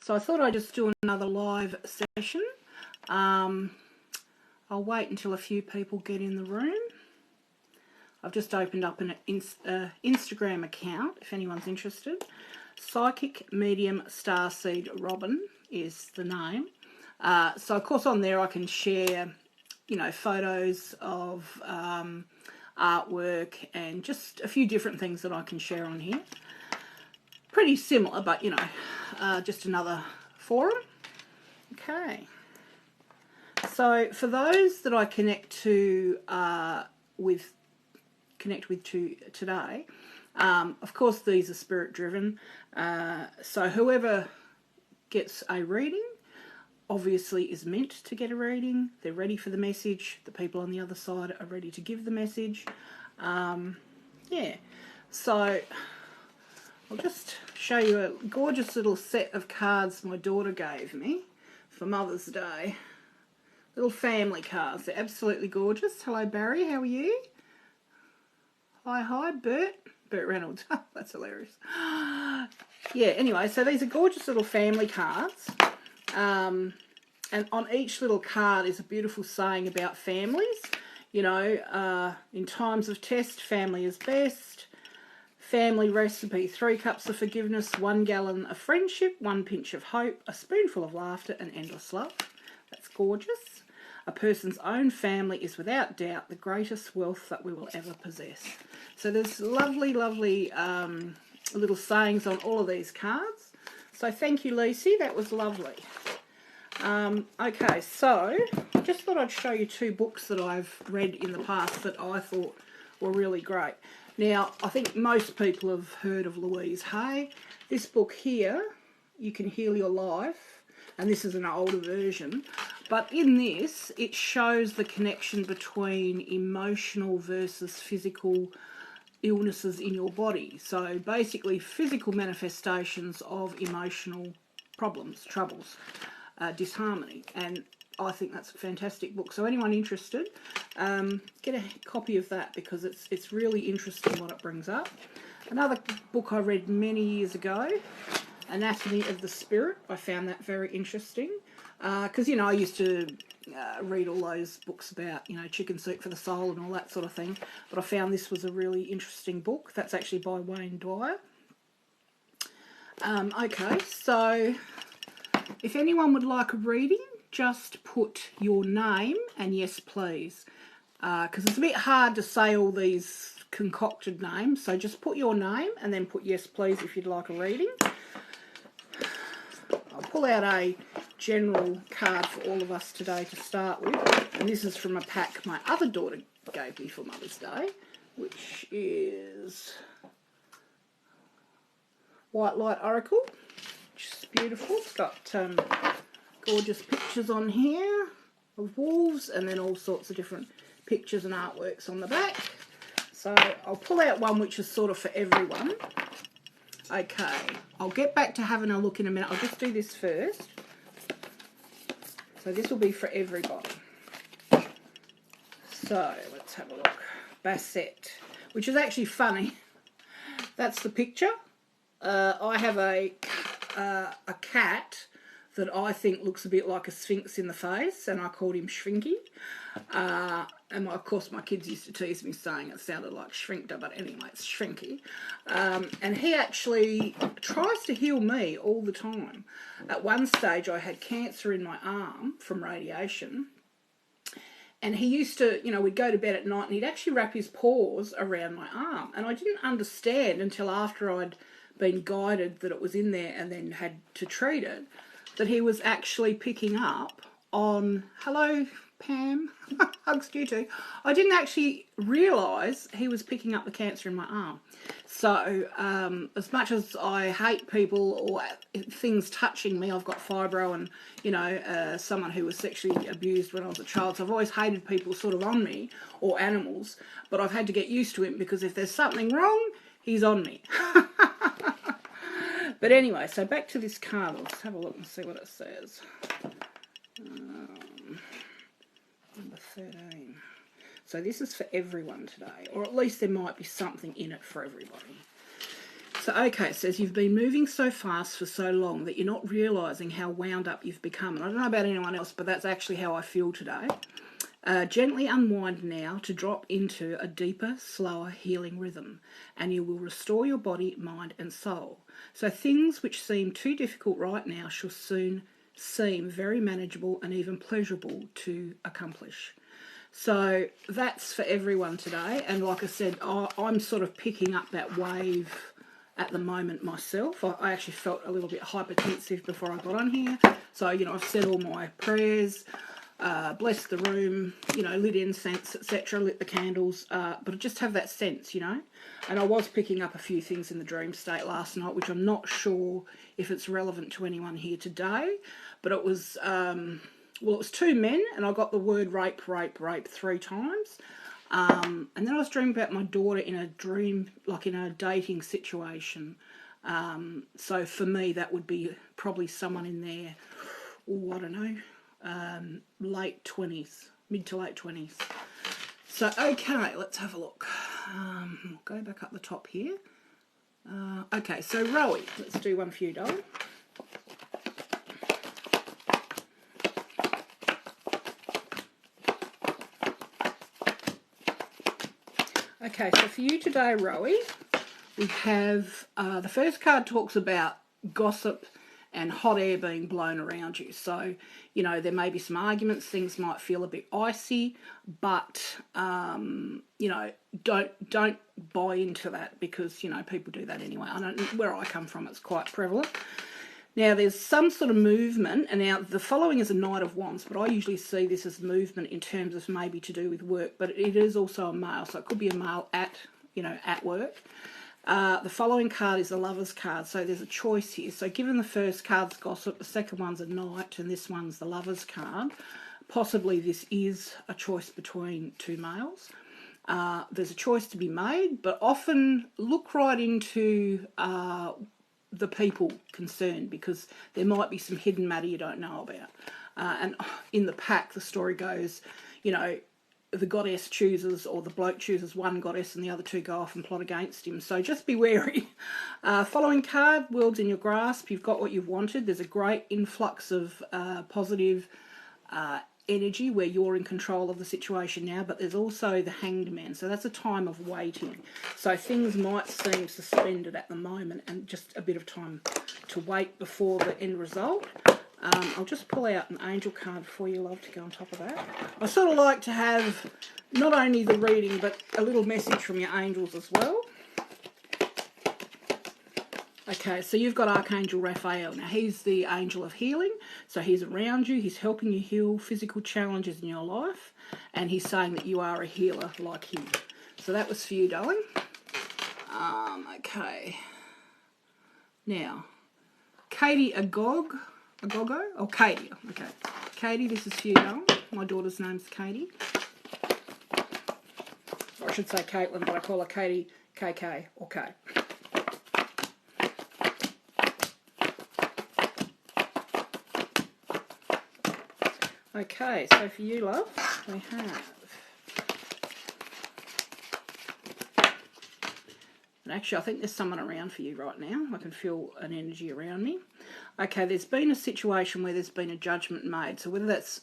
So I thought I'd just do another live session. I'll wait until a few people get in the room. I've just opened up an Instagram account, if anyone's interested. Psychic Medium Starseed Robyn is the name. So of course on there I can share, you know, photos of artwork and just a few different things that I can share on here. Pretty similar, but you know, just another forum. Okay. So for those that I connect with today, of course these are spirit driven. So whoever gets a reading obviously is meant to get a reading. They're ready for the message. The people on the other side are ready to give the message. Yeah. So I'll just show you a gorgeous little set of cards my daughter gave me for Mother's Day. Little family cards. They're absolutely gorgeous. Hello, Barry. How are you? Hi, Bert. Bert Reynolds. That's hilarious. Yeah, anyway, so these are gorgeous little family cards. And on each little card is a beautiful saying about families. You know, in times of test, family is best. Family recipe: 3 cups of forgiveness, 1 gallon of friendship, 1 pinch of hope, a spoonful of laughter, and endless love. That's gorgeous. A person's own family is without doubt the greatest wealth that we will ever possess. So there's lovely, lovely little sayings on all of these cards. So thank you, Lucy. That was lovely. Okay, so I just thought I'd show you 2 books that I've read in the past that I thought were really great. Now, I think most people have heard of Louise Hay. This book here, You Can Heal Your Life, and this is an older version, but in this, it shows the connection between emotional versus physical illnesses in your body. So basically, physical manifestations of emotional problems, troubles, disharmony, and I think that's a fantastic book. So anyone interested, get a copy of that because it's really interesting what it brings up. Another book I read many years ago, Anatomy of the Spirit. I found that very interesting because, you know, I used to read all those books about, you know, Chicken Soup for the Soul and all that sort of thing. But I found this was a really interesting book. That's actually by Wayne Dwyer. Okay, so if anyone would like a reading, just put your name and yes please, because it's a bit hard to say all these concocted names, so just put your name and then put yes please if you'd like a reading. I'll pull out a general card for all of us today to start with, and this is from a pack my other daughter gave me for Mother's Day, which is White Light Oracle, which is beautiful. It's got gorgeous pictures on here of wolves and then all sorts of different pictures and artworks on the back. So I'll pull out one which is sort of for everyone. Okay, I'll get back to having a look in a minute. I'll just do this first. So this will be for everybody. So let's have a look. Bassett, which is actually funny. That's the picture. I have a cat that I think looks a bit like a sphinx in the face, and I called him Shrinky. And of course my kids used to tease me saying it sounded like Shrinkter, but anyway, it's Shrinky. And he actually tries to heal me all the time. At one stage I had cancer in my arm from radiation, and he used to, you know, we'd go to bed at night and he'd actually wrap his paws around my arm, and I didn't understand until after I'd been guided that it was in there and then had to treat it, that he was actually picking up on, hello Pam, hugs to you too. I didn't actually realise he was picking up the cancer in my arm. So as much as I hate people or things touching me, I've got fibro and, you know, someone who was sexually abused when I was a child, so I've always hated people sort of on me, or animals, but I've had to get used to him because if there's something wrong, he's on me. But anyway, so back to this card. Let's have a look and see what it says. Number 13. So this is for everyone today, or at least there might be something in it for everybody. So, okay, it says you've been moving so fast for so long that you're not realising how wound up you've become. And I don't know about anyone else, but that's actually how I feel today. Gently unwind now to drop into a deeper, slower healing rhythm, and you will restore your body, mind and soul. So things which seem too difficult right now shall soon seem very manageable and even pleasurable to accomplish. So that's for everyone today. And like I said, I'm sort of picking up that wave at the moment myself. I actually felt a little bit hypertensive before I got on here. So, you know, I've said all my prayers, blessed the room, you know, lit incense, etc., lit the candles, but I just have that sense, you know. And I was picking up a few things in the dream state last night, which I'm not sure if it's relevant to anyone here today, but it was, well, it was two men, and I got the word rape, rape, rape 3 times. And then I was dreaming about my daughter in a dream, like in a dating situation. So for me, that would be probably someone in their, I don't know, late 20s, mid to late 20s. So, okay, let's have a look. We'll go back up the top here. Okay, so Rowie, let's do one for you, darling. Okay, so for you today, Rowie, we have the first card talks about gossip and hot air being blown around you. So, you know, there may be some arguments, things might feel a bit icy, but, you know, don't buy into that because, you know, people do that anyway. I don't, where I come from, it's quite prevalent. Now, there's some sort of movement, and now the following is a Knight of Wands, but I usually see this as movement in terms of maybe to do with work, but it is also a male, so it could be a male at, you know, at work. The following card is the Lover's card, so there's a choice here. So given the first card's gossip, the second one's a Knight, and this one's the Lover's card, possibly this is a choice between two males. There's a choice to be made, but often look right into the people concerned, because there might be some hidden matter you don't know about. And in the pack, the story goes, you know, the goddess chooses, or the bloke chooses one goddess and the other two go off and plot against him. So just be wary. Following card, world's in your grasp. You've got what you've wanted. There's a great influx of positive energy where you're in control of the situation now, but there's also the Hanged Man, so that's a time of waiting. So things might seem suspended at the moment, and just a bit of time to wait before the end result. I'll just pull out an angel card for you, love, to go on top of that. I sort of like to have not only the reading but a little message from your angels as well. Okay, so you've got Archangel Raphael. Now, he's the angel of healing, so he's around you, he's helping you heal physical challenges in your life, and he's saying that you are a healer like him. So that was for you, darling. Okay. Now, Katie Agogo? Oh, Katie. Okay. Katie, this is for you, darling. My daughter's name's Katie. Or I should say Caitlin, but I call her Katie, KK, or K. Okay, so for you, love, we have... And actually, I think there's someone around for you right now. I can feel an energy around me. Okay, there's been a situation where there's been a judgment made. So whether that's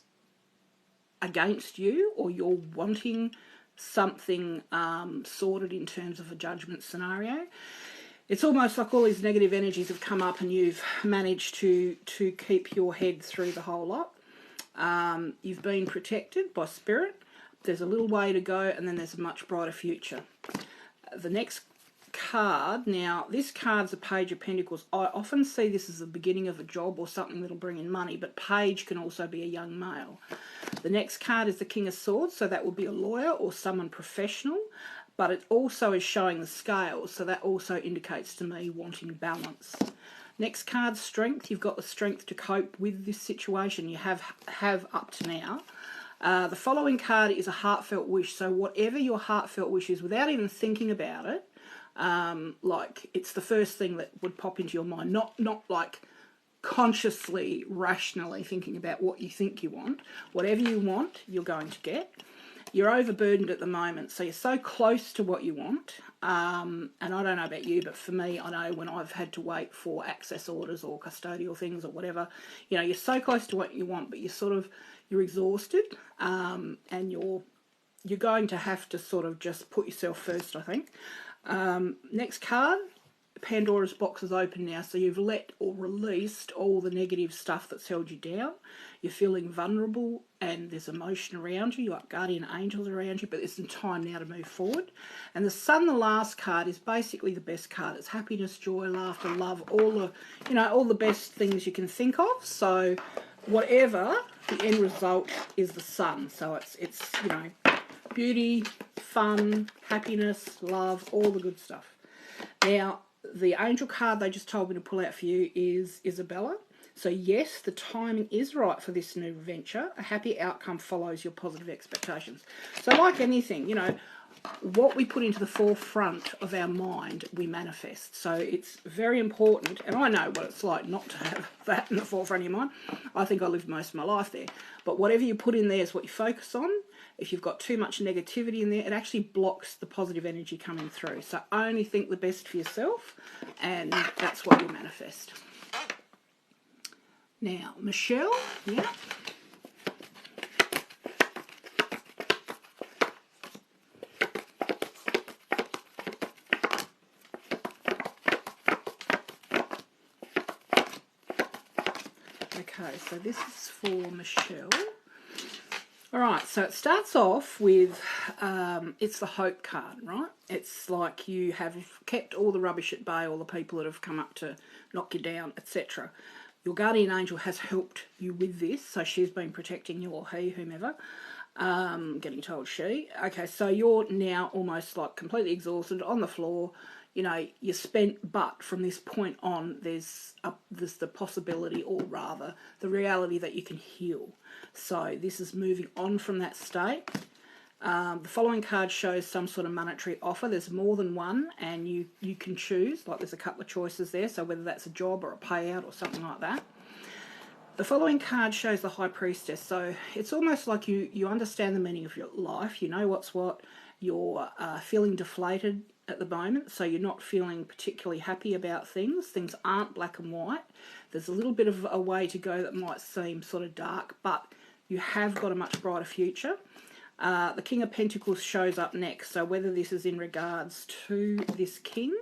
against you or you're wanting something sorted in terms of a judgment scenario, it's almost like all these negative energies have come up and you've managed to keep your head through the whole lot. You've been protected by spirit. There's a little way to go, and then there's a much brighter future. The next card, now this card's a Page of Pentacles. I often see this as the beginning of a job or something that'll bring in money, but Page can also be a young male. The next card is the King of Swords, so that would be a lawyer or someone professional, but it also is showing the scales, so that also indicates to me wanting balance. Next card, Strength. You've got the strength to cope with this situation. You have up to now. The following card is a heartfelt wish. So whatever your heartfelt wish is, without even thinking about it, like it's the first thing that would pop into your mind. Not like consciously, rationally thinking about what you think you want. Whatever you want, you're going to get. you're overburdened at the moment, so you're so close to what you want. And I don't know about you, but for me, I know when I've had to wait for access orders or custodial things or whatever, you know, you're so close to what you want, but you're exhausted, and you're going to have to sort of just put yourself first, I think. Next card, Pandora's box is open now, so you've let or released all the negative stuff that's held you down. You're feeling vulnerable and there's emotion around you. You've got guardian angels around you, but there's some time now to move forward. And the Sun, the last card, is basically the best card. It's happiness, joy, laughter, love, all the best things you can think of. So whatever the end result is, the Sun. So it's you know, beauty, fun, happiness, love, all the good stuff. Now, the angel card they just told me to pull out for you is Isabella. So yes, the timing is right for this new venture. A happy outcome follows your positive expectations. So like anything, you know, what we put into the forefront of our mind, we manifest. So it's very important, and I know what it's like not to have that in the forefront of your mind. I think I lived most of my life there. But whatever you put in there is what you focus on. If you've got too much negativity in there, it actually blocks the positive energy coming through. So only think the best for yourself, and that's what you manifest. Now, Michelle, yeah. Okay, so this is for Michelle. All right, so it starts off with, it's the hope card, right? It's like you have kept all the rubbish at bay, all the people that have come up to knock you down, etc. Your guardian angel has helped you with this, so she's been protecting you, or he, whomever. Getting told she. Okay, so you're now almost like completely exhausted on the floor. You know, you're spent, but from this point on, there's the possibility, or rather, the reality that you can heal. So this is moving on from that state. The following card shows some sort of monetary offer. There's more than one, and you can choose. Like there's a couple of choices there, so whether that's a job or a payout or something like that. The following card shows the High Priestess. So it's almost like you understand the meaning of your life. You know what's what. You're feeling deflated at the moment, so you're not feeling particularly happy about things. Things aren't black and white. There's a little bit of a way to go that might seem sort of dark, but you have got a much brighter future. The King of Pentacles shows up next, so whether this is in regards to this king,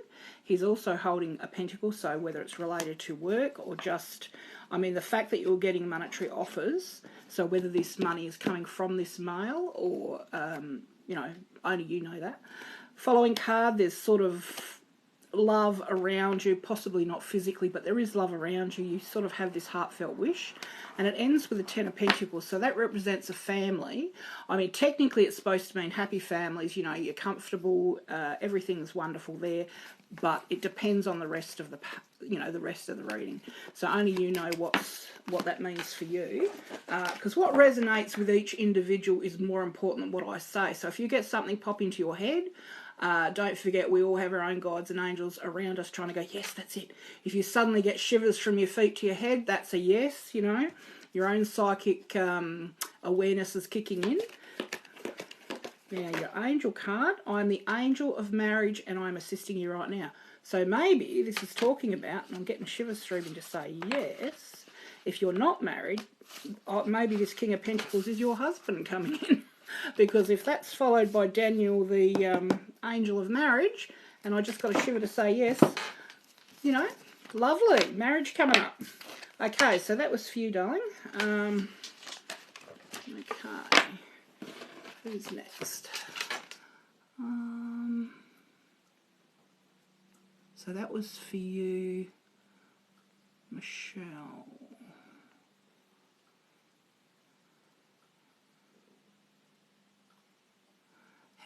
he's also holding a pentacle, so whether it's related to work or just, I mean, the fact that you're getting monetary offers, so whether this money is coming from this male or, you know, only you know that. Following card, there's sort of love around you, possibly not physically, but there is love around you. You sort of have this heartfelt wish, and it ends with the Ten of Pentacles, so that represents a family. I mean, technically it's supposed to mean happy families, you know, you're comfortable, everything's wonderful there, but it depends on the rest of the, you know, the rest of the reading. So only you know what that means for you, because what resonates with each individual is more important than what I say. So if you get something pop into your head, don't forget we all have our own guides and angels around us trying to go, yes, that's it. If you suddenly get shivers from your feet to your head, that's a yes, you know. Your own psychic awareness is kicking in. Now, your angel card, I'm the angel of marriage and I'm assisting you right now. So maybe this is talking about, and I'm getting shivers through me to say yes, if you're not married, maybe this King of Pentacles is your husband coming in. Because if that's followed by Daniel, the angel of marriage, and I just got a shiver to say yes, you know, lovely, marriage coming up. Okay, so that was for you, darling. Okay, who's next? So that was for you, Michelle.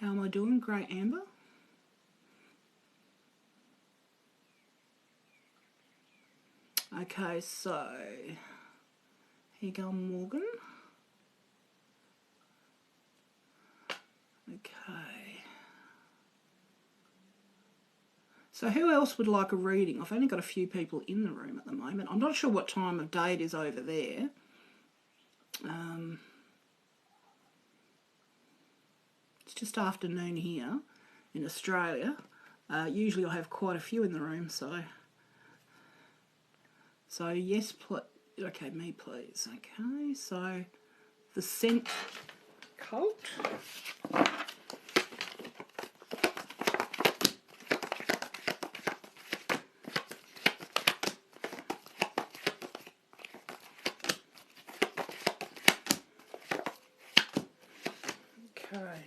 How am I doing? Great, Amber. Okay, so here you go, Morgan. Okay. So who else would like a reading? I've only got a few people in the room at the moment. I'm not sure what time of day it is over there. just after noon here in Australia. Usually I have quite a few in the room, so yes, okay, me please. Okay, so the scent cult. Okay.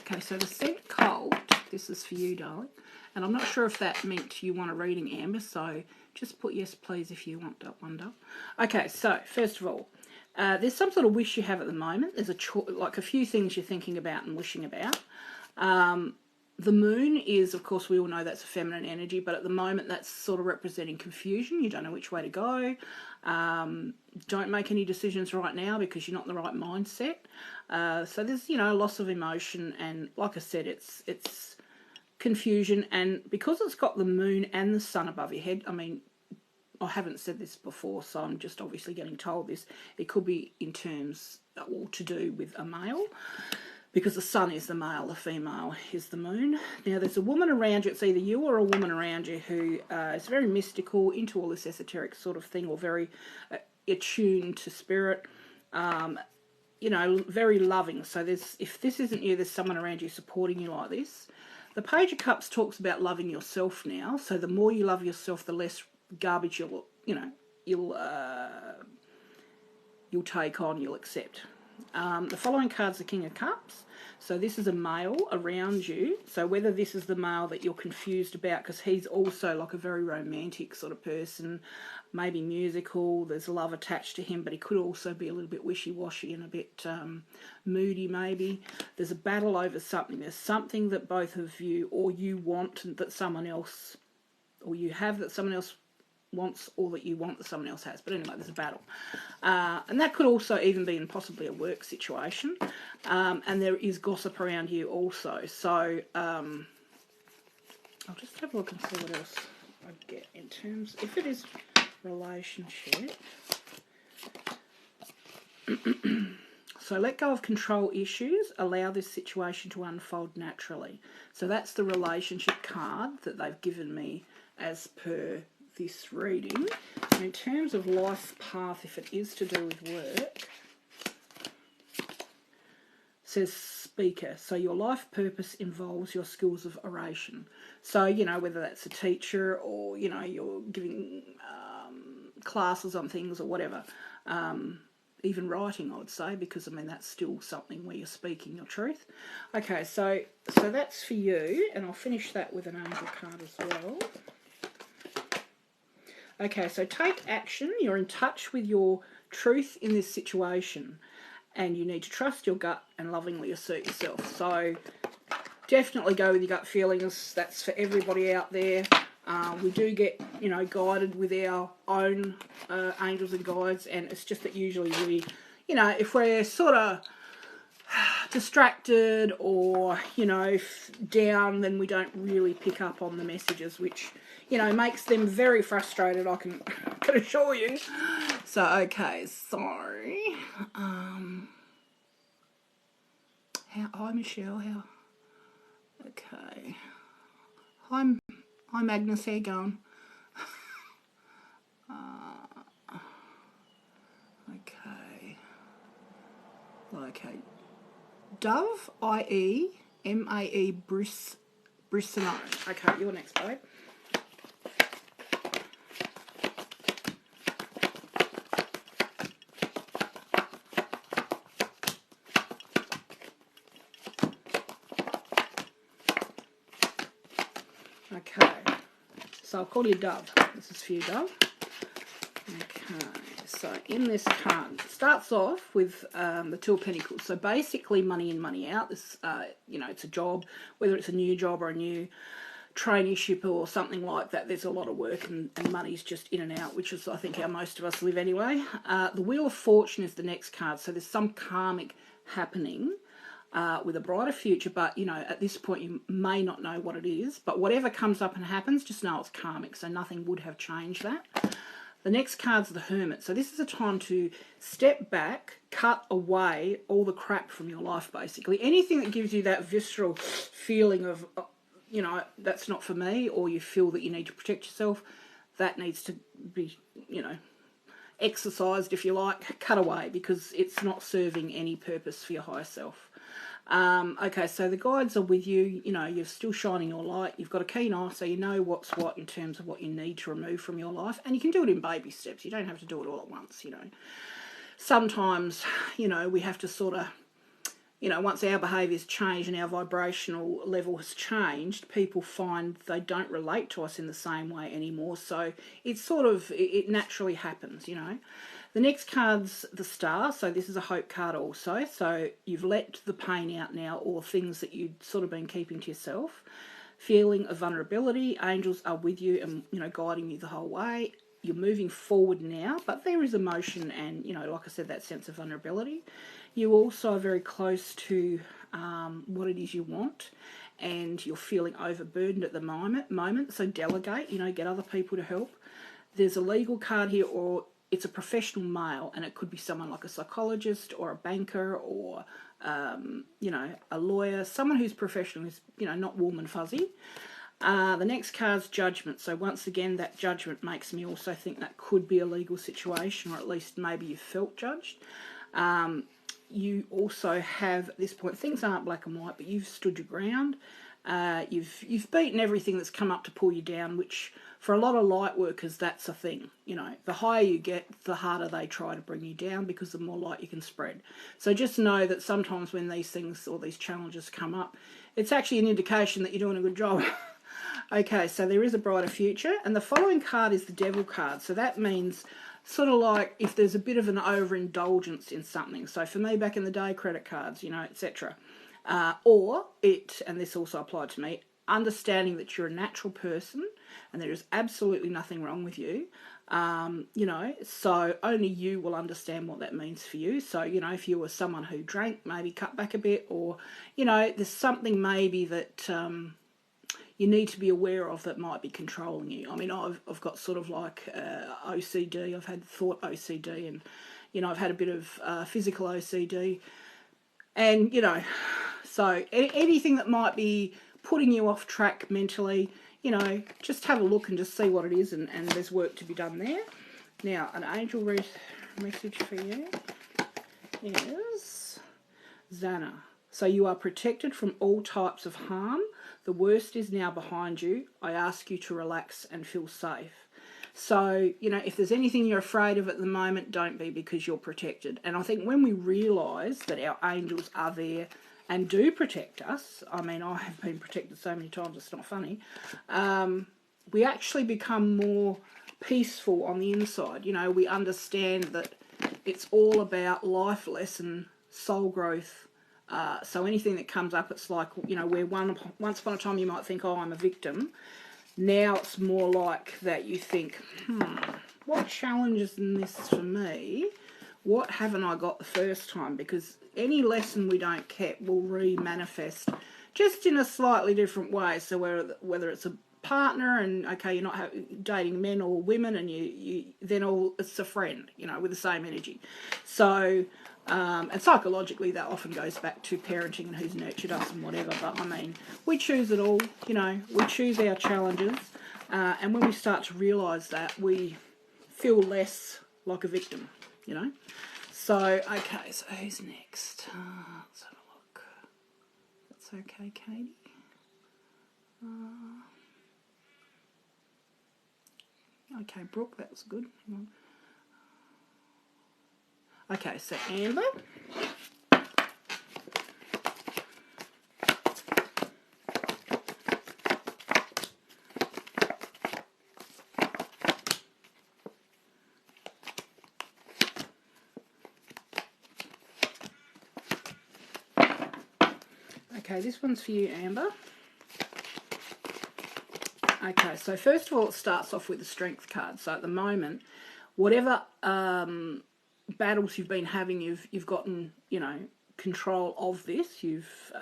Okay, so the scent cold, this is for you, darling. And I'm not sure if that meant you want a reading, Amber, so just put yes, please, if you want that one, darling. Okay, so first of all, there's some sort of wish you have at the moment. There's like a few things you're thinking about and wishing about. The moon is, of course, we all know that's a feminine energy, but at the moment that's sort of representing confusion. You don't know which way to go. Don't make any decisions right now because you're not in the right mindset. So there's, you know, loss of emotion, and like I said, it's confusion. And because it's got the moon and the sun above your head, I mean, I haven't said this before, so I'm just obviously getting told this. It could be in terms, or to do with a male, because the sun is the male, the female is the moon. Now, there's a woman around you, it's either you or a woman around you who is very mystical, into all this esoteric sort of thing, or very attuned to spirit, you know, very loving. So if this isn't you, there's someone around you supporting you like this. The Page of Cups talks about loving yourself now. So the more you love yourself, the less garbage you'll take on, you'll accept. The following card's the King of Cups. So this is a male around you. So whether this is the male that you're confused about, because he's also like a very romantic sort of person, maybe musical, there's love attached to him, but he could also be a little bit wishy-washy and a bit moody maybe. There's a battle over something. There's something that both of you, or you want that someone else, or you have that someone else wants, or that you want that someone else has. But anyway, there's a battle. And that could also even be in possibly a work situation. And there is gossip around you also. So I'll just have a look and see what else I get in terms, if it is relationship. So let go of control issues, allow this situation to unfold naturally. So that's the relationship card that they've given me as per this reading. And in terms of life path, if it is to do with work, says speaker. So your life purpose involves your skills of oration. So, you know, whether that's a teacher or, you know, you're giving classes on things or whatever. Even writing, I would say, because, I mean, that's still something where you're speaking your truth. Okay, so that's for you, and I'll finish that with an angel card as well. Okay, so take action. You're in touch with your truth in this situation, and you need to trust your gut and lovingly assert yourself. So definitely go with your gut feelings. That's for everybody out there. We do get, you know, guided with our own angels and guides, and it's just that usually we, you know, if we're sort of distracted or, you know, down, then we don't really pick up on the messages, which, you know, makes them very frustrated, I can assure you. So, okay, sorry. Hi, Michelle. How? Okay. Hi, Magnus. How you going? Okay. Okay. Dove, I-E-M-A-E, Brissonone. Okay, you're next, babe. Okay, so I'll call you Dove. This is for you, Dove. Okay, so in this card, it starts off with the Two of Pentacles. So basically money in, money out. This, you know, it's a job, whether it's a new job or a new traineeship or something like that. There's a lot of work and money's just in and out, which is, I think, how most of us live anyway. The Wheel of Fortune is the next card. So there's some karmic happening with a brighter future, but, you know, at this point you may not know what it is, but whatever comes up and happens, just know it's karmic, so nothing would have changed that. The next card's the Hermit. So this is a time to step back, cut away all the crap from your life, basically. Anything that gives you that visceral feeling of, you know, that's not for me, or you feel that you need to protect yourself, that needs to be, you know, exercised, if you like, cut away, because it's not serving any purpose for your higher self. Okay, so the guides are with you. You know, you're still shining your light. You've got a keen eye, so you know what's what in terms of what you need to remove from your life. And you can do it in baby steps. You don't have to do it all at once, you know. Sometimes, you know, we have to sort of, you know, once our behaviours change and our vibrational level has changed, people find they don't relate to us in the same way anymore. So it's sort of, it naturally happens, you know. The next card's the Star, so this is a hope card also. So you've let the pain out now, or things that you'd sort of been keeping to yourself. Feeling of vulnerability, angels are with you and, you know, guiding you the whole way. You're moving forward now, but there is emotion and, you know, like I said, that sense of vulnerability. You also are very close to what it is you want, and you're feeling overburdened at the moment. So delegate, you know, get other people to help. There's a legal card here, or it's a professional male, and it could be someone like a psychologist or a banker or, you know, a lawyer, someone who's professional, who's, you know, not warm and fuzzy. The next card's Judgment. So once again, that judgment makes me also think that could be a legal situation, or at least maybe you felt judged. You also have, at this point, things aren't black and white, but you've stood your ground. You've beaten everything that's come up to pull you down, which for a lot of light workers, that's a thing. You know, the higher you get, the harder they try to bring you down, because the more light you can spread. So just know that sometimes when these things or these challenges come up, it's actually an indication that you're doing a good job. Okay, so there is a brighter future. And the following card is the Devil card. So that means sort of like if there's a bit of an overindulgence in something. So for me, back in the day, credit cards, you know, etc. Or it, and this also applied to me, understanding that you're a natural person and there is absolutely nothing wrong with you. You know, so only you will understand what that means for you. So, you know, if you were someone who drank, maybe cut back a bit, or, you know, there's something maybe that you need to be aware of that might be controlling you. I mean, I've got sort of like OCD. I've had thought OCD, and, you know, I've had a bit of physical OCD. And, you know, so anything that might be putting you off track mentally, you know, just have a look and just see what it is, and there's work to be done there. Now, an angel message for you is Zana. So you are protected from all types of harm. The worst is now behind you. I ask you to relax and feel safe. So, you know, if there's anything you're afraid of at the moment, don't be, because you're protected. And I think when we realise that our angels are there and do protect us, I mean, I have been protected so many times, it's not funny, we actually become more peaceful on the inside. You know, we understand that it's all about life lesson, soul growth. So anything that comes up, it's like, you know, where once upon a time you might think, oh, I'm a victim. Now it's more like that you think, what challenges in this for me? What haven't I got the first time? Because any lesson we don't get will re-manifest just in a slightly different way. So whether it's a partner and, okay, you're not dating men or women, and you then it's a friend, you know, with the same energy. So, and psychologically that often goes back to parenting and who's nurtured us and whatever. But I mean, we choose it all, you know, we choose our challenges. And when we start to realise that, we feel less like a victim, you know. So, okay, so who's next? Let's have a look. That's okay, Katie. Okay, Brooke, that was good. Hang on. Okay, so Amber. Okay, this one's for you, Amber. Okay, so first of all, it starts off with the Strength card. So at the moment, whatever battles you've been having, you've gotten, you know, control of this. You've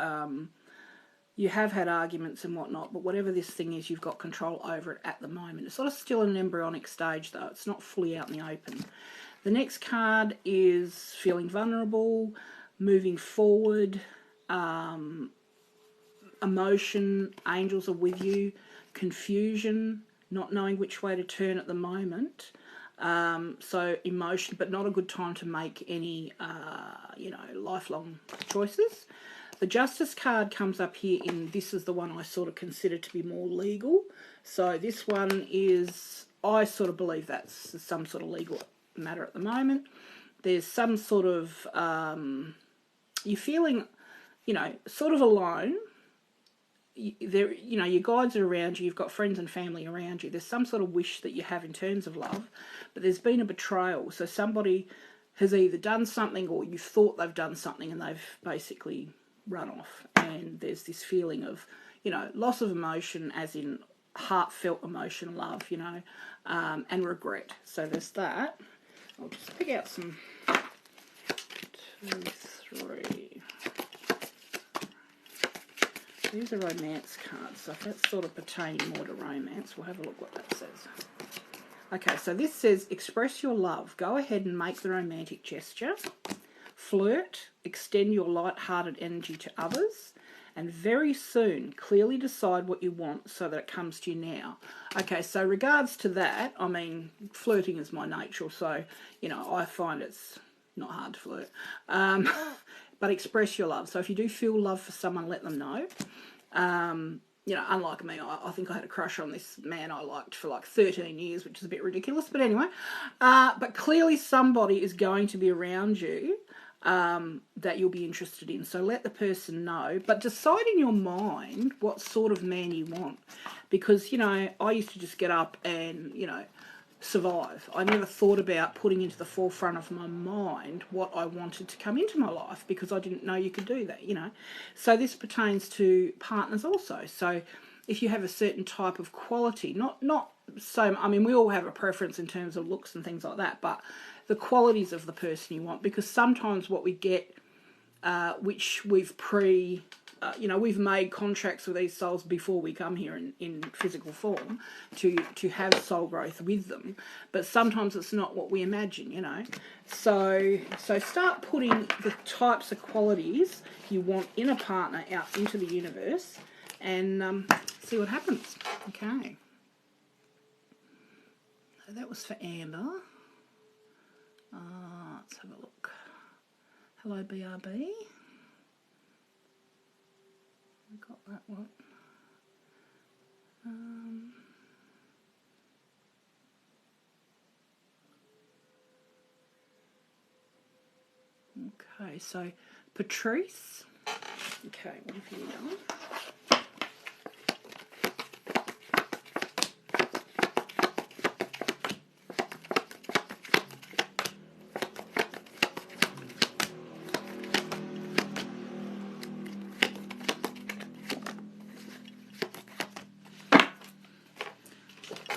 you have had arguments and whatnot, but whatever this thing is, you've got control over it at the moment. It's sort of still in an embryonic stage, though. It's not fully out in the open. The next card is feeling vulnerable, moving forward, emotion, angels are with you, confusion, not knowing which way to turn at the moment. So emotion, but not a good time to make any, you know, lifelong choices. The Justice card comes up here in, this is the one I sort of consider to be more legal. So this one is, I sort of believe that's some sort of legal matter at the moment. There's some sort of, you're feeling, you know, sort of alone. There, you know, your guides are around you, you've got friends and family around you. There's some sort of wish that you have in terms of love, but there's been a betrayal. So somebody has either done something or you thought they've done something and they've basically run off. And there's this feeling of, you know, loss of emotion, as in heartfelt emotion, love, you know, and regret. So there's that. I'll just pick out some 2, 3. These are romance cards, so if that's sort of pertaining more to romance, we'll have a look what that says. Okay, so this says, express your love. Go ahead and make the romantic gesture. Flirt, extend your light-hearted energy to others, and very soon clearly decide what you want so that it comes to you now. Okay, so regards to that, I mean, flirting is my nature, so, you know, I find it's not hard to flirt. But express your love. So if you do feel love for someone, let them know. You know, unlike me, I think I had a crush on this man I liked for like 13 years, which is a bit ridiculous. But anyway, but clearly somebody is going to be around you that you'll be interested in. So let the person know. But decide in your mind what sort of man you want. Because, you know, I used to just get up and, you know, survive. I never thought about putting into the forefront of my mind what I wanted to come into my life, because I didn't know you could do that, you know. So this pertains to partners also. So if you have a certain type of quality, not so, I mean, we all have a preference in terms of looks and things like that, but the qualities of the person you want, because sometimes what we get, which we've you know, we've made contracts with these souls before we come here in physical form to have soul growth with them, but sometimes it's not what we imagine, you know. So start putting the types of qualities you want in a partner out into the universe and see what happens. Okay. So that was for Amber. Let's have a look. Hello, BRB. I got that one. Okay, so Patrice. Okay, what have you done?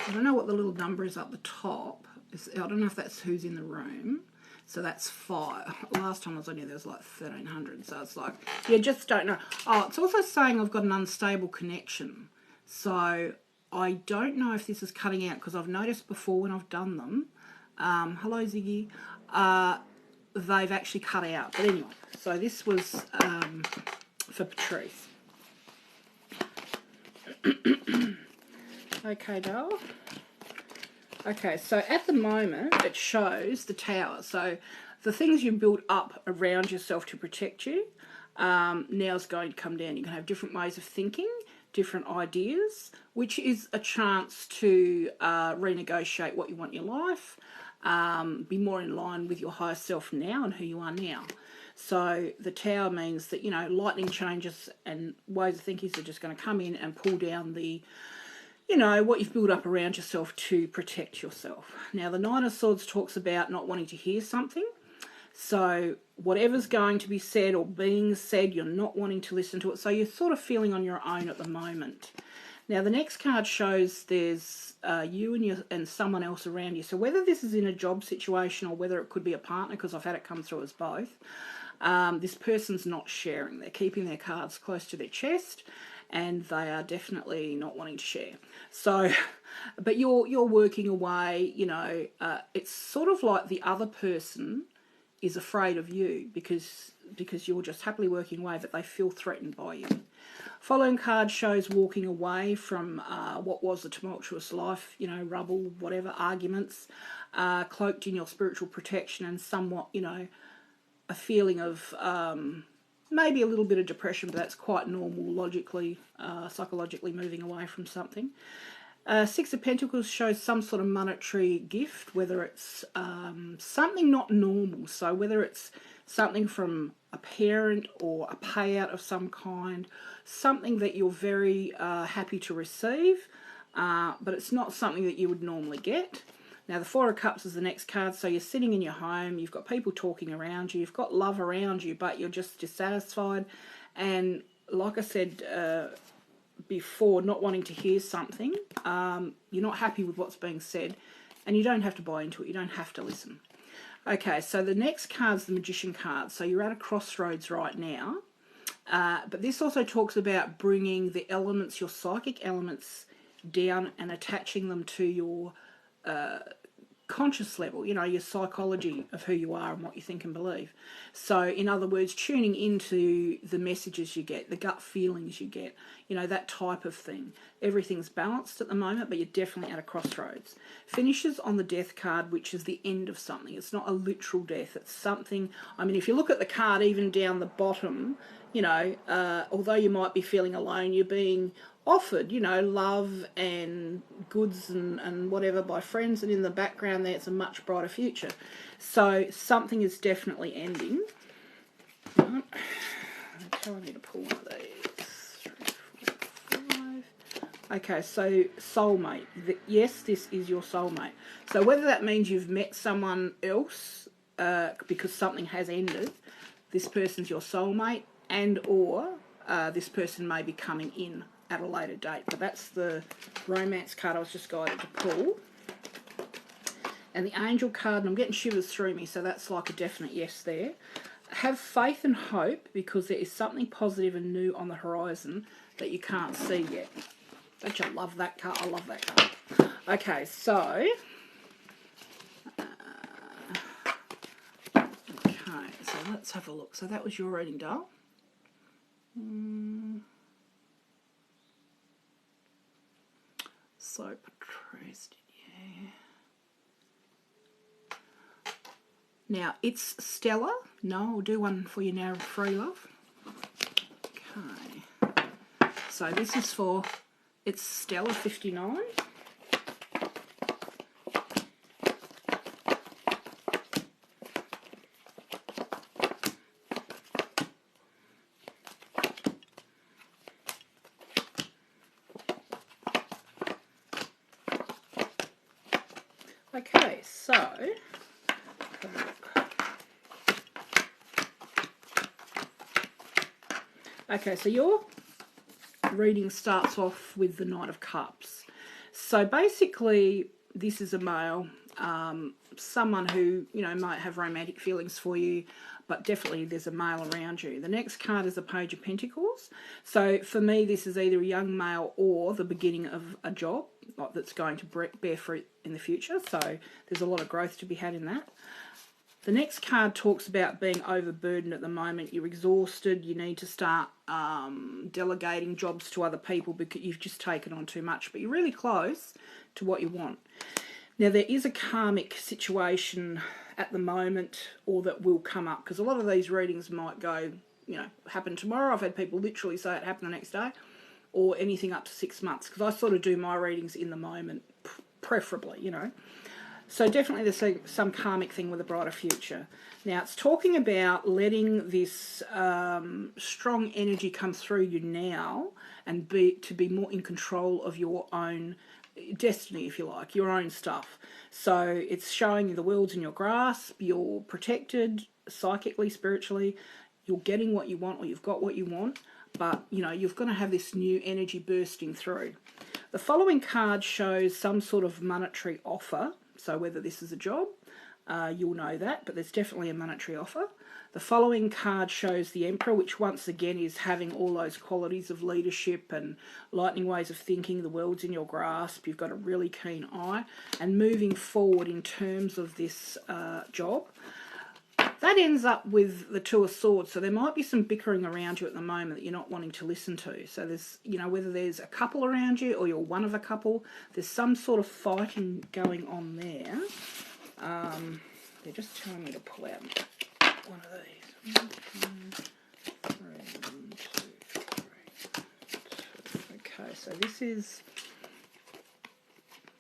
I don't know what the little number is up the top. I don't know if that's who's in the room. So that's 5. Last time I was on here, there was like 1,300. So it's like, you just don't know. Oh, it's also saying I've got an unstable connection. So I don't know if this is cutting out, because I've noticed before when I've done them, hello Ziggy, they've actually cut out. But anyway, so this was for Patrice. Okay, doll. Okay, so at the moment it shows the Tower. So the things you build up around yourself to protect you, now is going to come down. You can have different ways of thinking, different ideas, which is a chance to renegotiate what you want in your life, be more in line with your higher self now and who you are now. So the Tower means that, you know, lightning changes and ways of thinking are just going to come in and pull down the, you know, what you've built up around yourself to protect yourself. Now, the Nine of Swords talks about not wanting to hear something. So whatever's going to be said or being said, you're not wanting to listen to it. So you're sort of feeling on your own at the moment. Now, the next card shows there's you and someone else around you. So whether this is in a job situation or whether it could be a partner, because I've had it come through as both, This person's not sharing. They're keeping their cards close to their chest, and they are definitely not wanting to share. So, but you're working away, you know, it's sort of like the other person is afraid of you because you're just happily working away, but they feel threatened by you. Following card shows walking away from what was a tumultuous life, you know, rubble, whatever, arguments, cloaked in your spiritual protection and somewhat, you know, a feeling of maybe a little bit of depression, but that's quite normal, logically, psychologically moving away from something. Six of Pentacles shows some sort of monetary gift, whether it's something not normal, so whether it's something from a parent or a payout of some kind, something that you're very happy to receive, but it's not something that you would normally get. Now, the Four of Cups is the next card, so you're sitting in your home, you've got people talking around you, you've got love around you, but you're just dissatisfied, and like I said before, not wanting to hear something, you're not happy with what's being said, and you don't have to buy into it, you don't have to listen. Okay, so the next card's the Magician card, so you're at a crossroads right now, but this also talks about bringing the elements, your psychic elements, down and attaching them to your conscious level, you know, your psychology of who you are and what you think and believe. So, in other words, tuning into the messages you get, the gut feelings you get, you know, that type of thing. Everything's balanced at the moment, but you're definitely at a crossroads. Finishes on the Death card, which is the end of something. It's not a literal death. It's something, I mean, if you look at the card even down the bottom, you know, although you might be feeling alone, you're being offered, you know, love and goods and whatever by friends, and in the background there it's a much brighter future. So something is definitely ending. Right. Okay, I need to pull one of these. 3, 4, 5. Okay, so soulmate. Yes, this is your soulmate. So whether that means you've met someone else because something has ended, this person's your soulmate, and or this person may be coming in at a later date. But that's the romance card I was just guided to pull. And the angel card, and I'm getting shivers through me, so that's like a definite yes there. Have faith and hope, because there is something positive and new on the horizon that you can't see yet. Don't you love that card? I love that card. Okay, so let's have a look. So that was your reading, doll. So Patrese, yeah. Now it's Stella. No, I'll do one for you now, free love. Okay. So this is for, it's Stella 59. Okay, so have a look. Okay, so your reading starts off with the Knight of Cups. So basically, this is a male, someone who, you know, might have romantic feelings for you, but definitely there's a male around you. The next card is the Page of Pentacles. So for me, this is either a young male or the beginning of a job that's going to bear fruit in the future. So there's a lot of growth to be had in that. The next card talks about being overburdened at the moment. You're exhausted. You need to start delegating jobs to other people because you've just taken on too much. But you're really close to what you want. Now, there is a karmic situation at the moment, or that will come up, because a lot of these readings might go, you know, happen tomorrow. I've had people literally say it happened the next day, or anything up to 6 months, because I sort of do my readings in the moment, preferably, you know. So definitely there's some karmic thing with a brighter future. Now, it's talking about letting this strong energy come through you now and to be more in control of your own destiny, if you like, your own stuff. So it's showing you the world's in your grasp, you're protected psychically, spiritually, you're getting what you want, or you've got what you want, but, you know, you're going to have this new energy bursting through. The following card shows some sort of monetary offer. So whether this is a job, you'll know that, but there's definitely a monetary offer. The following card shows the Emperor, which once again is having all those qualities of leadership and lightning ways of thinking. The world's in your grasp. You've got a really keen eye. And moving forward in terms of this job, that ends up with the Two of Swords. So there might be some bickering around you at the moment that you're not wanting to listen to. So there's, you know, whether there's a couple around you or you're one of a couple, there's some sort of fighting going on there. They're just telling me to pull out one of these. 1, 2, 3, 1, 2, 3, 2. Okay, so this is...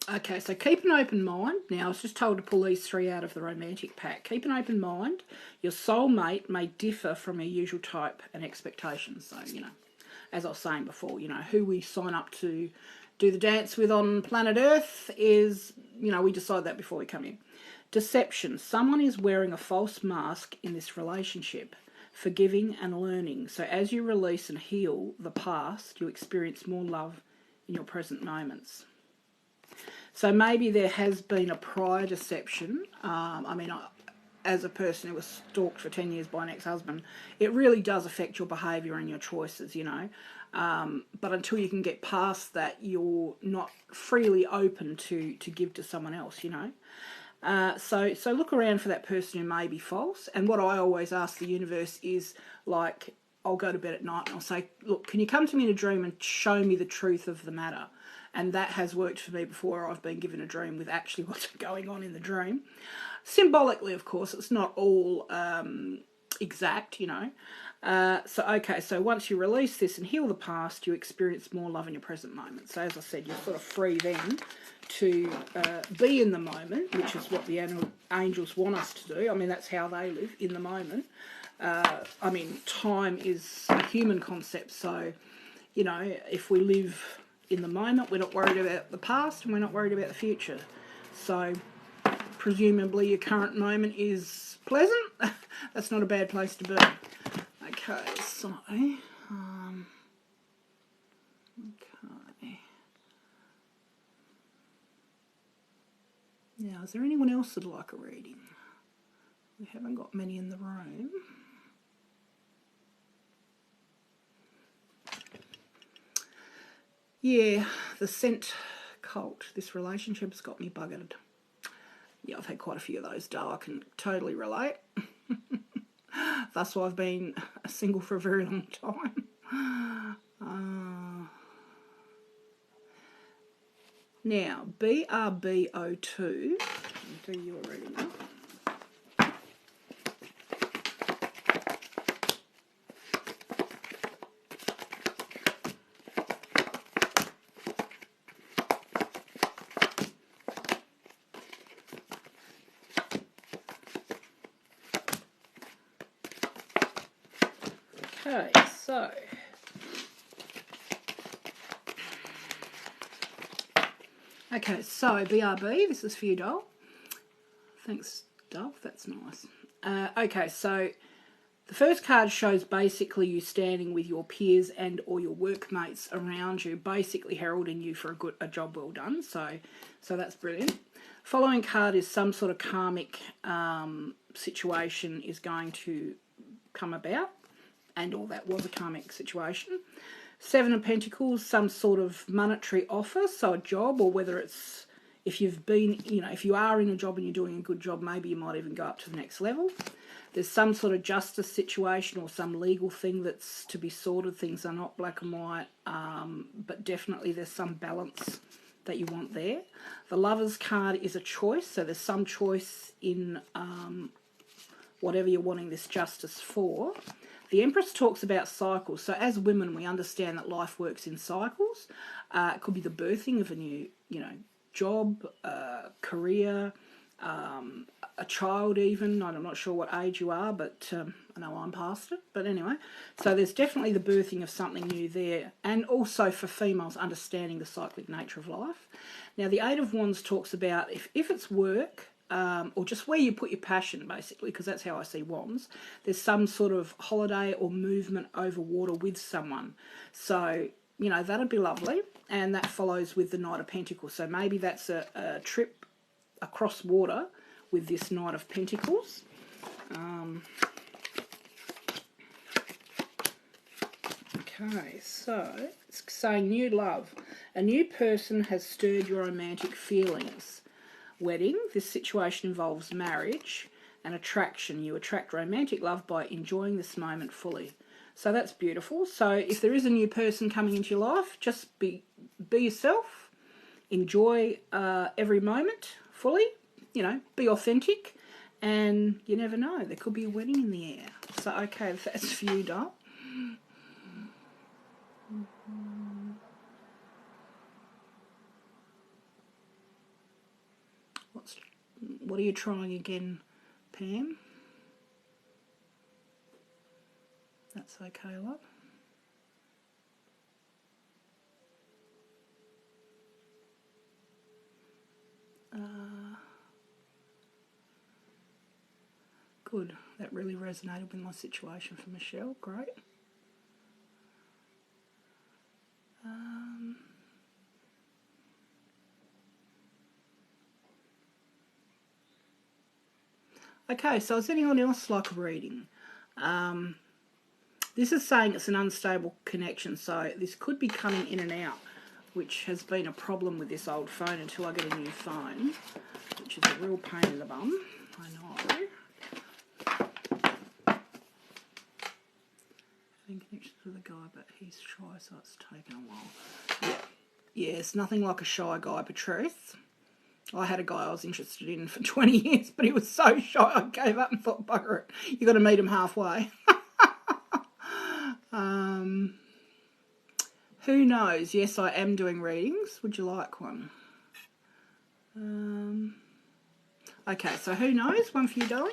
Okay, so keep an open mind. Now, I was just told to pull these 3 out of the romantic pack. Keep an open mind. Your soulmate may differ from your usual type and expectations. So, you know, as I was saying before, you know, who we sign up to do the dance with on planet Earth is, you know, we decide that before we come in. Deception. Someone is wearing a false mask in this relationship. Forgiving and learning. So as you release and heal the past, you experience more love in your present moments. So maybe there has been a prior deception. I mean, as a person who was stalked for 10 years by an ex-husband, it really does affect your behaviour and your choices, you know. But until you can get past that, you're not freely open to give to someone else, you know. So look around for that person who may be false. And what I always ask the universe is, like, I'll go to bed at night and I'll say, look, can you come to me in a dream and show me the truth of the matter? And that has worked for me before. I've been given a dream with actually what's going on in the dream. Symbolically, of course, it's not all exact, you know. So once you release this and heal the past, you experience more love in your present moment. So as I said, you're sort of free then to be in the moment, which is what the angels want us to do. I mean, that's how they live, in the moment. I mean, time is a human concept. So, you know, if we live in the moment, we're not worried about the past and we're not worried about the future. So presumably your current moment is pleasant. That's not a bad place to be. Okay, so okay. Now, is there anyone else that'd like a reading? We haven't got many in the room. Yeah, the scent cult. This relationship's got me buggered. Yeah, I've had quite a few of those, Dale. I can totally relate. That's why I've been single for a very long time. Now, BRBO2. I'll do you a reading now. Okay, so BRB, this is for you, Doll. Thanks, Doll, that's nice. Okay, so the first card shows basically you standing with your peers and or your workmates around you, basically heralding you for a job well done. So that's brilliant. Following card is some sort of karmic situation is going to come about. And all that was a karmic situation. 7 of Pentacles, some sort of monetary offer, so a job, or whether it's, if you've been, you know, if you are in a job and you're doing a good job, maybe you might even go up to the next level. There's some sort of justice situation or some legal thing that's to be sorted. Things are not black and white, but definitely there's some balance that you want there. The Lover's card is a choice, so there's some choice in whatever you're wanting this justice for. The Empress talks about cycles. So as women, we understand that life works in cycles. It could be the birthing of a new, you know, job, career, a child even. I'm not sure what age you are, but I know I'm past it. But anyway, so there's definitely the birthing of something new there. And also for females, understanding the cyclic nature of life. Now, the Eight of Wands talks about if it's work, or just where you put your passion, basically, because that's how I see wands. There's some sort of holiday or movement over water with someone. So, you know, that'd be lovely. And that follows with the Knight of Pentacles. So maybe that's a trip across water with this Knight of Pentacles. Okay, so it's saying new love. A new person has stirred your romantic feelings. Wedding. This situation involves marriage and attraction. You attract romantic love by enjoying this moment fully. So that's beautiful. So if there is a new person coming into your life, just be yourself. Enjoy every moment fully. You know, be authentic. And you never know. There could be a wedding in the air. So, okay, that's for you, doll. What are you trying again, Pam? That's okay, love. Good. That really resonated with my situation for Michelle. Great. Okay, so is anyone else like a reading? This is saying it's an unstable connection, so this could be coming in and out, which has been a problem with this old phone until I get a new phone, which is a real pain in the bum. I know. Having connections with a guy, but he's shy, so it's taken a while. Yeah, it's nothing like a shy guy, Patrice. I had a guy I was interested in for 20 years, but he was so shy I gave up and thought, bugger it, you got to meet him halfway. Who knows? Yes, I am doing readings. Would you like one? Okay, so who knows? One for you, darling.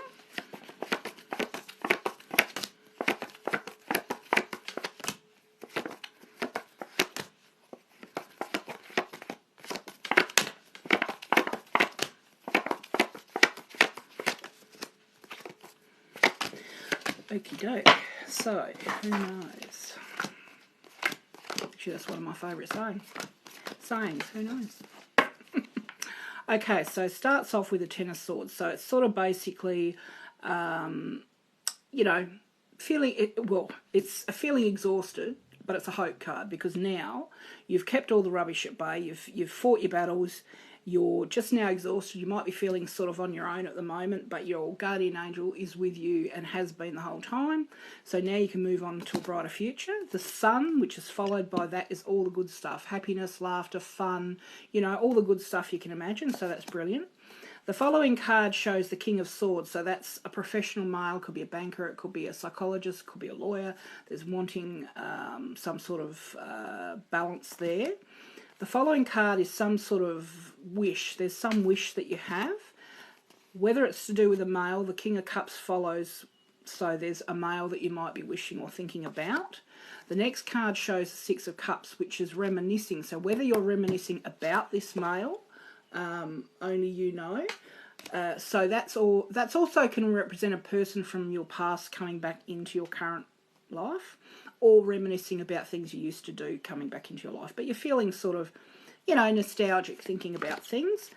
Okie doke. So, who knows? Actually, that's one of my favourite sayings. Who knows? Okay, so it starts off with a Ten of Swords. So it's sort of basically, you know, it's a feeling exhausted, but it's a hope card because now you've kept all the rubbish at bay. You've fought your battles. You're just now exhausted. You might be feeling sort of on your own at the moment, but your guardian angel is with you and has been the whole time. So now you can move on to a brighter future. The sun, which is followed by that, is all the good stuff. Happiness, laughter, fun, you know, all the good stuff you can imagine. So that's brilliant. The following card shows the King of Swords. So that's a professional male, could be a banker, it could be a psychologist, could be a lawyer. There's wanting some sort of balance there. The following card is some sort of wish. There's some wish that you have. Whether it's to do with a male, the King of Cups follows. So there's a male that you might be wishing or thinking about. The next card shows the Six of Cups, which is reminiscing. So whether you're reminiscing about this male, only you know. So that's also can represent a person from your past coming back into your current life, or reminiscing about things you used to do coming back into your life. But you're feeling sort of, you know, nostalgic, thinking about things.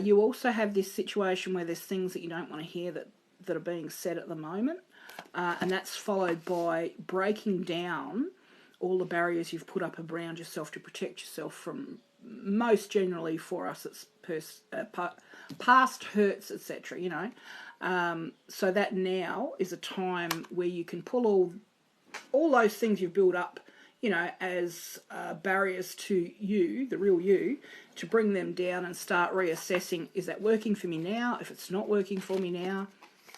You also have this situation where there's things that you don't want to hear that are being said at the moment. And that's followed by breaking down all the barriers you've put up around yourself to protect yourself from, most generally for us, it's past hurts, etc., you know. So that now is a time where you can pull all those things you've built up, you know, as barriers to you, the real you, to bring them down and start reassessing, is that working for me now? If it's not working for me now,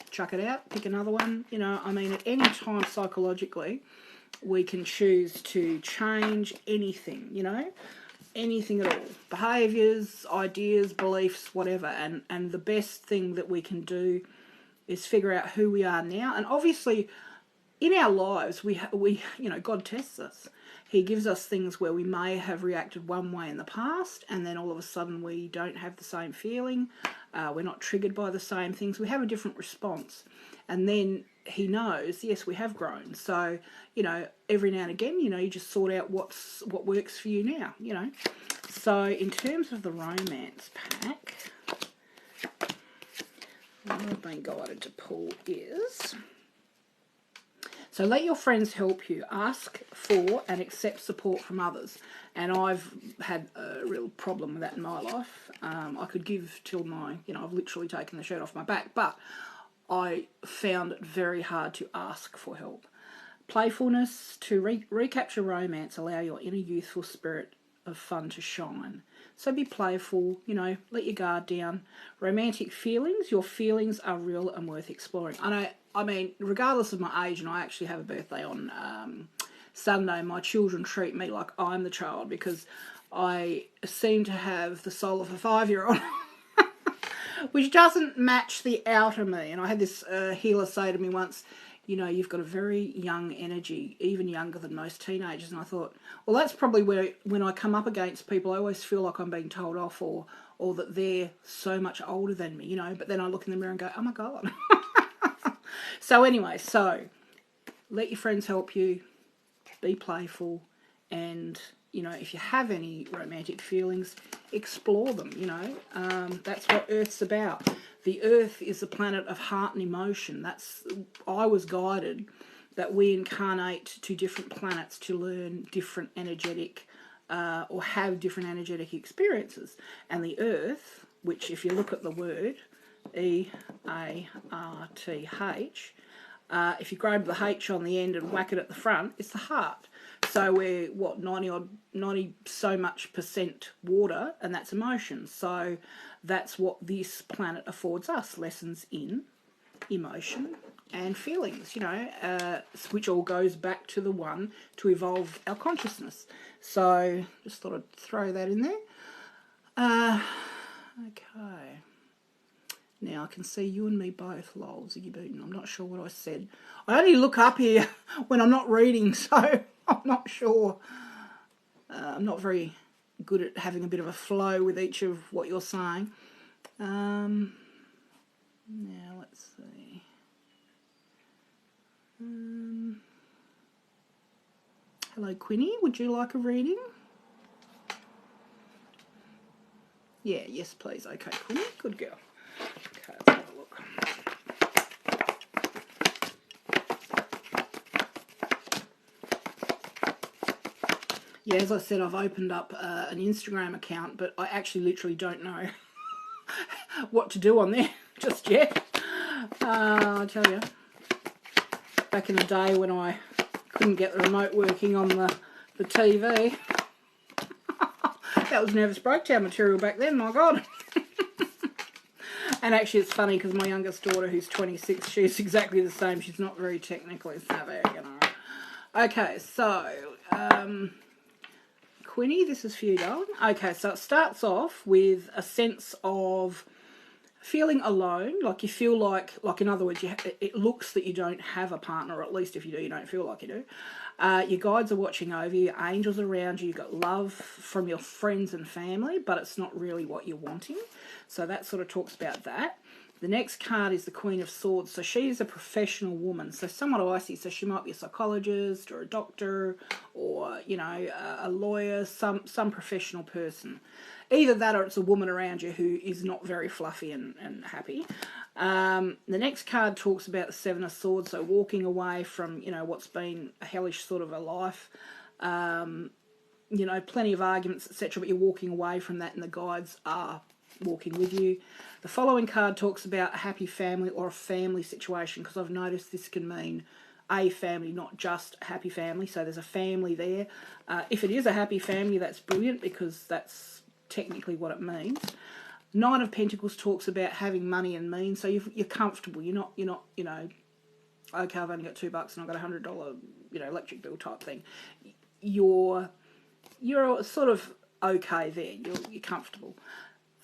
chuck it out, pick another one. You know, I mean, at any time psychologically, we can choose to change anything, you know, anything at all. Behaviours, ideas, beliefs, whatever. And the best thing that we can do is figure out who we are now. And obviously, in our lives, we you know, God tests us. He gives us things where we may have reacted one way in the past, and then all of a sudden we don't have the same feeling. We're not triggered by the same things. We have a different response. And then he knows, yes, we have grown. So, you know, every now and again, you know, you just sort out what works for you now, you know. So in terms of the romance pack, what I've been guided to pull is... So let your friends help you. Ask for and accept support from others. And I've had a real problem with that in my life. I could give till my, I've literally taken the shirt off my back, but I found it very hard to ask for help. Playfulness, to recapture romance, allow your inner youthful spirit of fun to shine. So be playful, let your guard down. Romantic feelings, your feelings are real and worth exploring. I mean, regardless of my age, and I actually have a birthday on Sunday, my children treat me like I'm the child because I seem to have the soul of a 5-year-old. Which doesn't match the outer me. And I had this healer say to me once, you've got a very young energy, even younger than most teenagers. And I thought, well, that's probably where, when I come up against people, I always feel like I'm being told off or that they're so much older than me, But then I look in the mirror and go, oh, my God. So anyway, let your friends help you, be playful, and, if you have any romantic feelings, explore them, That's what Earth's about. The Earth is a planet of heart and emotion. I was guided that we incarnate to different planets to learn different energetic or have different energetic experiences. And the Earth, which if you look at the word, E-A-R-T-H, if you grab the H on the end and whack it at the front, it's the heart. So we're, 90 so much % water, and that's emotion. So that's what this planet affords us, lessons in emotion and feelings, which all goes back to the one to evolve our consciousness. So just thought I'd throw that in there. Okay. Now I can see you and me both, lol, Ziggy Bootin. I'm not sure what I said. I only look up here when I'm not reading, so I'm not sure. I'm not very good at having a bit of a flow with each of what you're saying. Now let's see. Hello, Quinny. Would you like a reading? Yeah, yes, please. Okay, Quinny. Good girl. Okay, let's have a look. Yeah, as I said, I've opened up an Instagram account, but I actually literally don't know what to do on there just yet. I tell you, back in the day when I couldn't get the remote working on the TV, that was nervous breakdown material back then, my God. And actually it's funny because my youngest daughter, who's 26, she's exactly the same. She's not very technically savvy, Okay, so, Quinny, this is for you, darling. Okay, so it starts off with a sense of feeling alone, like you feel like in other words, it looks that you don't have a partner, or at least if you do, you don't feel like you do. Your guides are watching over you, angels around you, you've got love from your friends and family, but it's not really what you're wanting. So that sort of talks about that. The next card is the Queen of Swords. So she's a professional woman, so somewhat icy. So she might be a psychologist or a doctor or, a lawyer, some professional person. Either that or it's a woman around you who is not very fluffy and happy. The next card talks about the Seven of Swords, so walking away from, what's been a hellish sort of a life. Plenty of arguments, etc., but you're walking away from that and the guides are walking with you. The following card talks about a happy family or a family situation, because I've noticed this can mean a family, not just a happy family. So there's a family there. If it is a happy family, that's brilliant because that's technically what it means. Nine of Pentacles talks about having money and means, so you're comfortable. You're not, okay, I've only got $2 and I've got $100, electric bill type thing. You're sort of okay there. You're comfortable.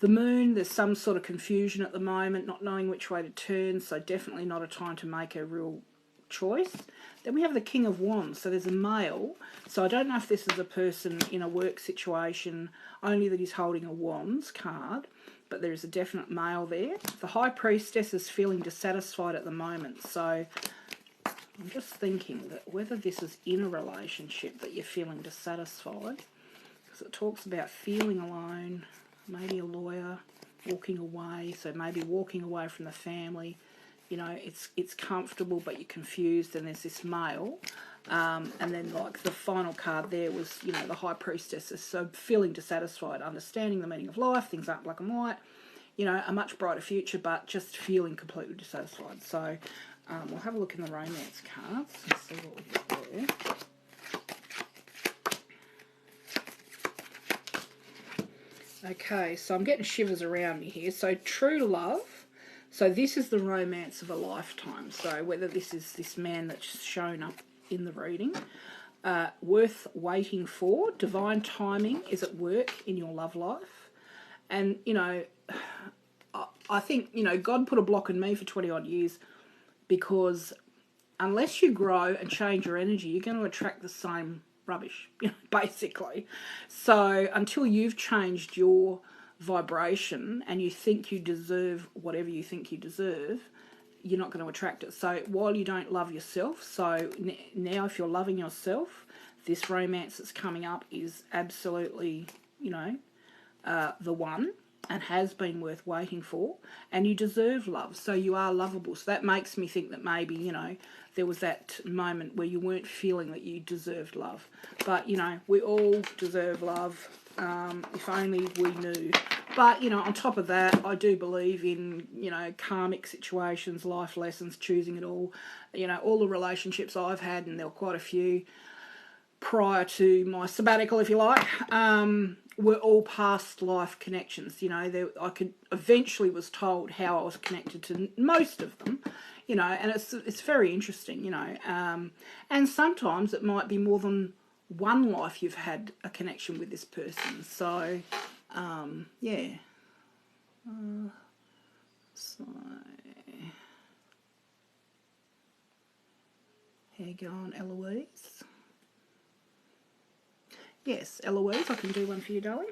The moon, there's some sort of confusion at the moment, not knowing which way to turn, so definitely not a time to make a real choice. Then we have the King of Wands, so there's a male, so I don't know if this is a person in a work situation, only that he's holding a Wands card, but there is a definite male there. The High Priestess is feeling dissatisfied at the moment, so I'm just thinking that whether this is in a relationship that you're feeling dissatisfied, because it talks about feeling alone, maybe a lawyer, walking away, so maybe walking away from the family, you know, it's comfortable, but you're confused, and there's this male. And then, like, the final card there was, you know, the High Priestesses. So feeling dissatisfied, understanding the meaning of life, things aren't black and white, you know, a much brighter future, but just feeling completely dissatisfied. So we'll have a look in the romance cards and see what we get there. Okay, so I'm getting shivers around me here. So true love. So this is the romance of a lifetime. So whether this is this man that's shown up in the reading, worth waiting for, divine timing is at work in your love life. And, you know, I think, you know, God put a block in me for 20 odd years because unless you grow and change your energy, you're going to attract the same rubbish, you know, basically. So until you've changed your vibration and you think you deserve whatever you think you deserve, you're not going to attract it. So while you don't love yourself, so now if you're loving yourself, this romance that's coming up is absolutely, you know, the one, and has been worth waiting for, and you deserve love, so you are lovable. So that makes me think that maybe, you know, there was that moment where you weren't feeling that you deserved love. But, you know, we all deserve love, if only we knew. But, you know, on top of that, I do believe in, you know, karmic situations, life lessons, choosing it all. You know, all the relationships I've had, and there were quite a few prior to my sabbatical, if you like, were all past life connections. You know, I could eventually was told how I was connected to most of them, you know, and it's very interesting, you know, and sometimes it might be more than one life you've had a connection with this person. So, yeah. So, how you going, Eloise? Yes, Eloise, I can do one for you, darling.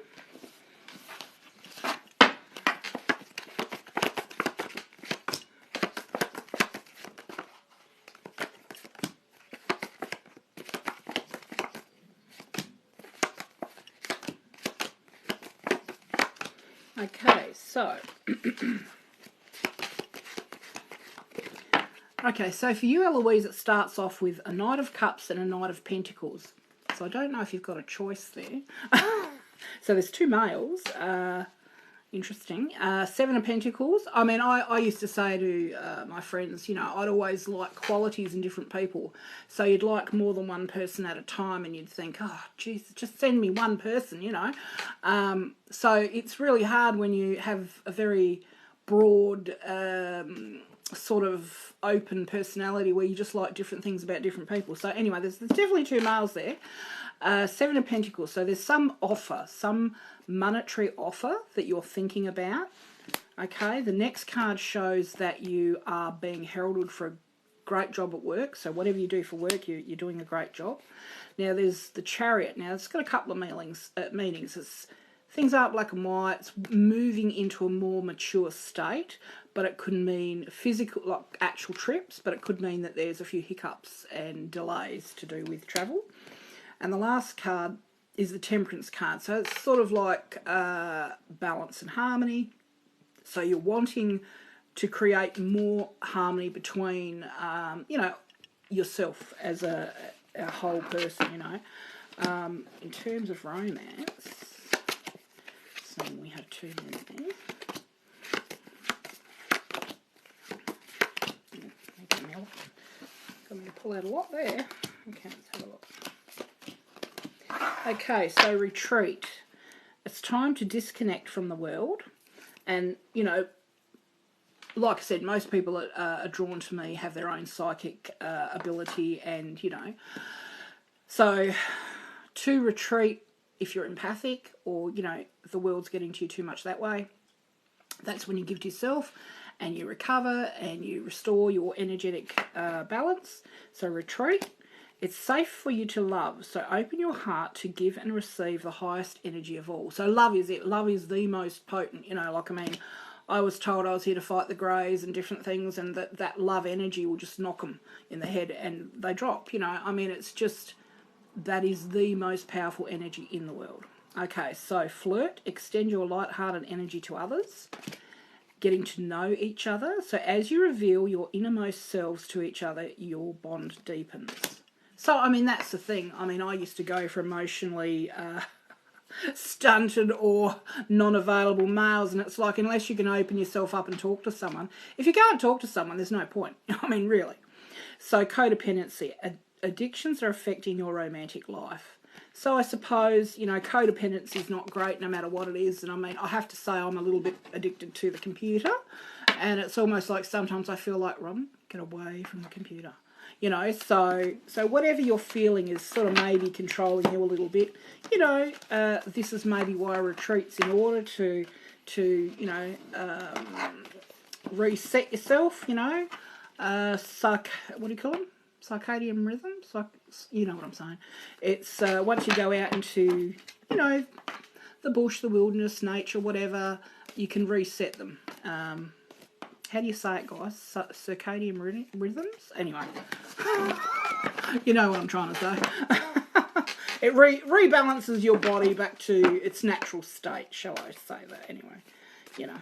Okay, so... okay, so for you, Eloise, it starts off with a Knight of Cups and a Knight of Pentacles. So I don't know if you've got a choice there. So there's two males. Interesting. Seven of Pentacles. I mean, I used to say to my friends, you know, I'd always like qualities in different people. So you'd like more than one person at a time, and you'd think, oh, geez, just send me one person, you know. So it's really hard when you have a very broad sort of open personality where you just like different things about different people. So anyway, there's definitely two males there. Seven of Pentacles. So there's some offer, some monetary offer that you're thinking about. Okay, the next card shows that you are being heralded for a great job at work. So whatever you do for work, you're doing a great job. Now there's the Chariot. Now it's got a couple of meanings. Things aren't black and white. It's moving into a more mature state, but it could mean physical, like actual trips, but it could mean that there's a few hiccups and delays to do with travel. And the last card is the Temperance card. So it's sort of like balance and harmony. So you're wanting to create more harmony between, you know, yourself as a whole person, you know. In terms of romance... So we have two men there. Got me to pull out a lot there. Okay, let's have a look. Okay, so retreat. It's time to disconnect from the world. And, you know, like I said, most people that are drawn to me have their own psychic ability, and, you know. So to retreat, if you're empathic, or, you know, if the world's getting to you too much that way, that's when you give to yourself and you recover and you restore your energetic balance. So retreat. It's safe for you to love. So open your heart to give and receive the highest energy of all. So love is it. Love is the most potent, you know, like, I mean, I was told I was here to fight the greys and different things, and that love energy will just knock them in the head and they drop, you know. I mean, it's just... that is the most powerful energy in the world. Okay, so flirt, extend your light-hearted energy to others. getting to know each other. So as you reveal your innermost selves to each other, your bond deepens. So, I mean, that's the thing. I mean, I used to go for emotionally stunted or non-available males, and it's like, unless you can open yourself up and talk to someone, if you can't talk to someone, there's no point. I mean, really. So codependency, addictions are affecting your romantic life. So I suppose, you know, codependency is not great no matter what it is. And I mean, I have to say I'm a little bit addicted to the computer. And it's almost like sometimes I feel like, Robyn, get away from the computer. You know, so whatever you're feeling is sort of maybe controlling you a little bit. You know, this is maybe why retreats in order to you know, reset yourself, you know. What do you call them? Circadian rhythms, you know what I'm saying. It's once you go out into, you know, the bush, the wilderness, nature, whatever, you can reset them. How do you say it, guys? Circadian rhythms? Anyway, you know what I'm trying to say. It rebalances your body back to its natural state, shall I say that? Anyway, you know,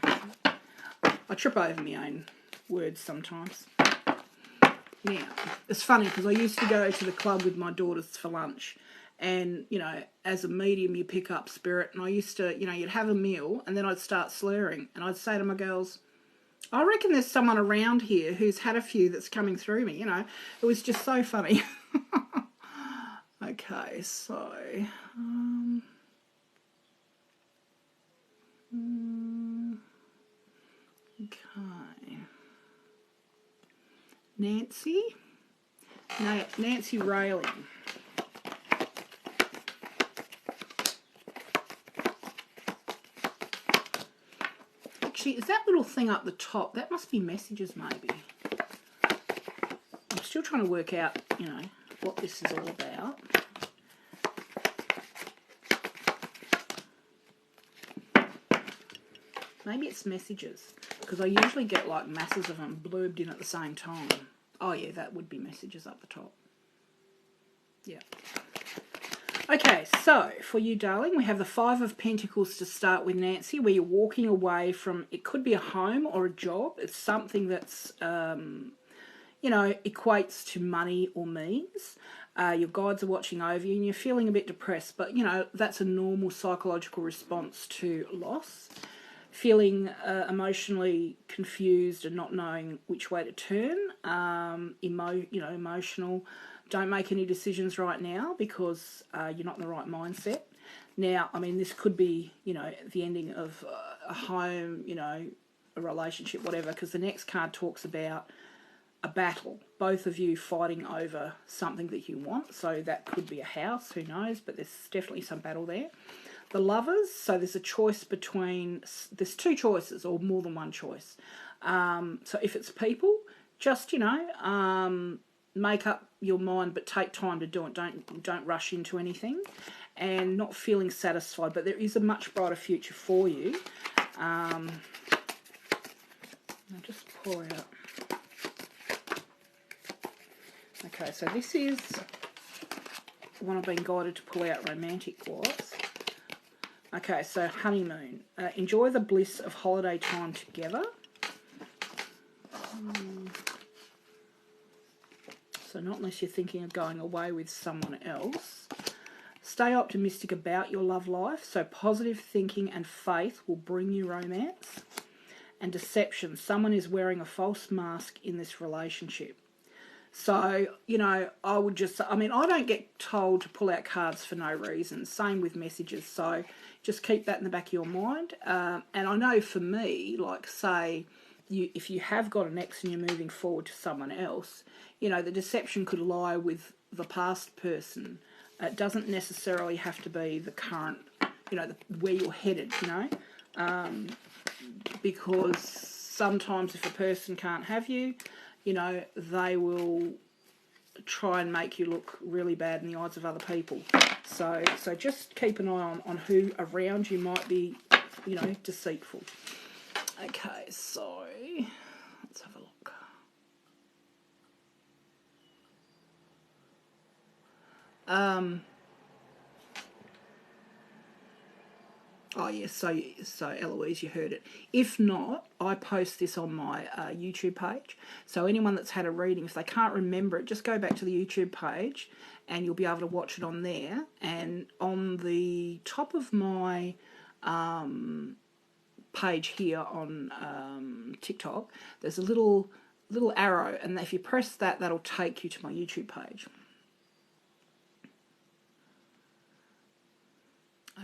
I trip over my own words sometimes. Now, it's funny because I used to go to the club with my daughters for lunch, and, you know, as a medium you pick up spirit, and I used to, you know, you'd have a meal and then I'd start slurring, and I'd say to my girls, I reckon there's someone around here who's had a few that's coming through me, you know. It was just so funny. Okay, so okay. Nancy Railing. Actually, is that little thing up the top? That must be messages, maybe. I'm still trying to work out, you know, what this is all about. Maybe it's messages, because I usually get like masses of them blurbed in at the same time. Oh yeah, that would be messages up the top. Yeah. Okay, so for you, darling, we have the Five of Pentacles to start with, Nancy, where you're walking away from, it could be a home or a job. It's something that's, you know, equates to money or means. Your guides are watching over you and you're feeling a bit depressed, but, you know, that's a normal psychological response to loss. Feeling emotionally confused and not knowing which way to turn, emotional. Don't make any decisions right now because you're not in the right mindset. Now, I mean, this could be, you know, the ending of a home, you know, a relationship, whatever, because the next card talks about a battle, both of you fighting over something that you want. So that could be a house, who knows, but there's definitely some battle there. The Lovers, so there's a choice between, there's two choices or more than one choice. So if it's people, just, you know, make up your mind, but take time to do it. Don't rush into anything, and not feeling satisfied. But there is a much brighter future for you. I'll just pour out. Okay, so this is one I've been guided to pull out romantic-wise. Okay, so honeymoon. Enjoy the bliss of holiday time together. So not unless you're thinking of going away with someone else. Stay optimistic about your love life. So positive thinking and faith will bring you romance. And deception. Someone is wearing a false mask in this relationship. So, you know, I would just, I mean, I don't get told to pull out cards for no reason. Same with messages. So just keep that in the back of your mind. And I know for me, like, say, if you have got an ex and you're moving forward to someone else, you know, the deception could lie with the past person. It doesn't necessarily have to be the current, you know, where you're headed, you know, because sometimes if a person can't have you, you know, they will try and make you look really bad in the eyes of other people. So just keep an eye on who around you might be, you know, deceitful. Okay, so let's have a look. Oh, yes, so Eloise, you heard it. If not, I post this on my YouTube page. So anyone that's had a reading, if they can't remember it, just go back to the YouTube page and you'll be able to watch it on there. And on the top of my page here on TikTok, there's a little arrow, and if you press that, that'll take you to my YouTube page.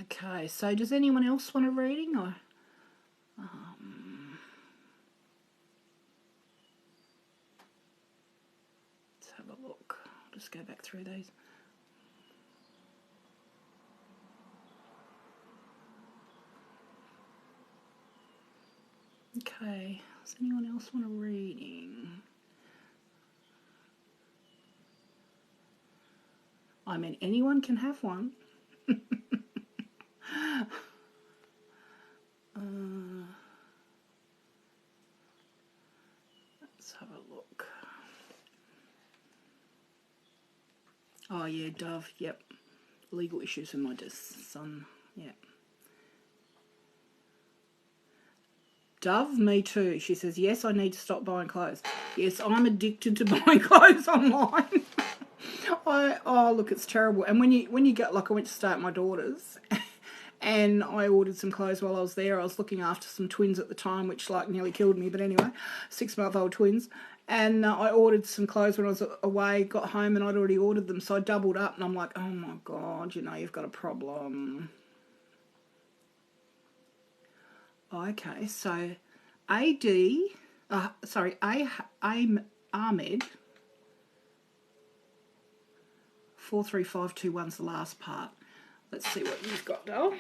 Okay, so does anyone else want a reading? Or let's have a look. I'll just go back through these. Okay, does anyone else want a reading? I mean, anyone can have one. Let's have a look. Oh yeah, Dove, yep. Legal issues with my son, yep. Dove, me too. She says, yes, I need to stop buying clothes. Yes, I'm addicted to buying clothes online. Oh, look, it's terrible. And when you get, like, I went to stay at my daughter's and I ordered some clothes while I was there. I was looking after some twins at the time, which, like, nearly killed me. But anyway, 6-month-old twins. And I ordered some clothes when I was away, got home, and I'd already ordered them. So I doubled up, and I'm like, oh, my God, you know, you've got a problem. Okay, so Ahmed, 43521's the last part. Let's see what you've got, doll.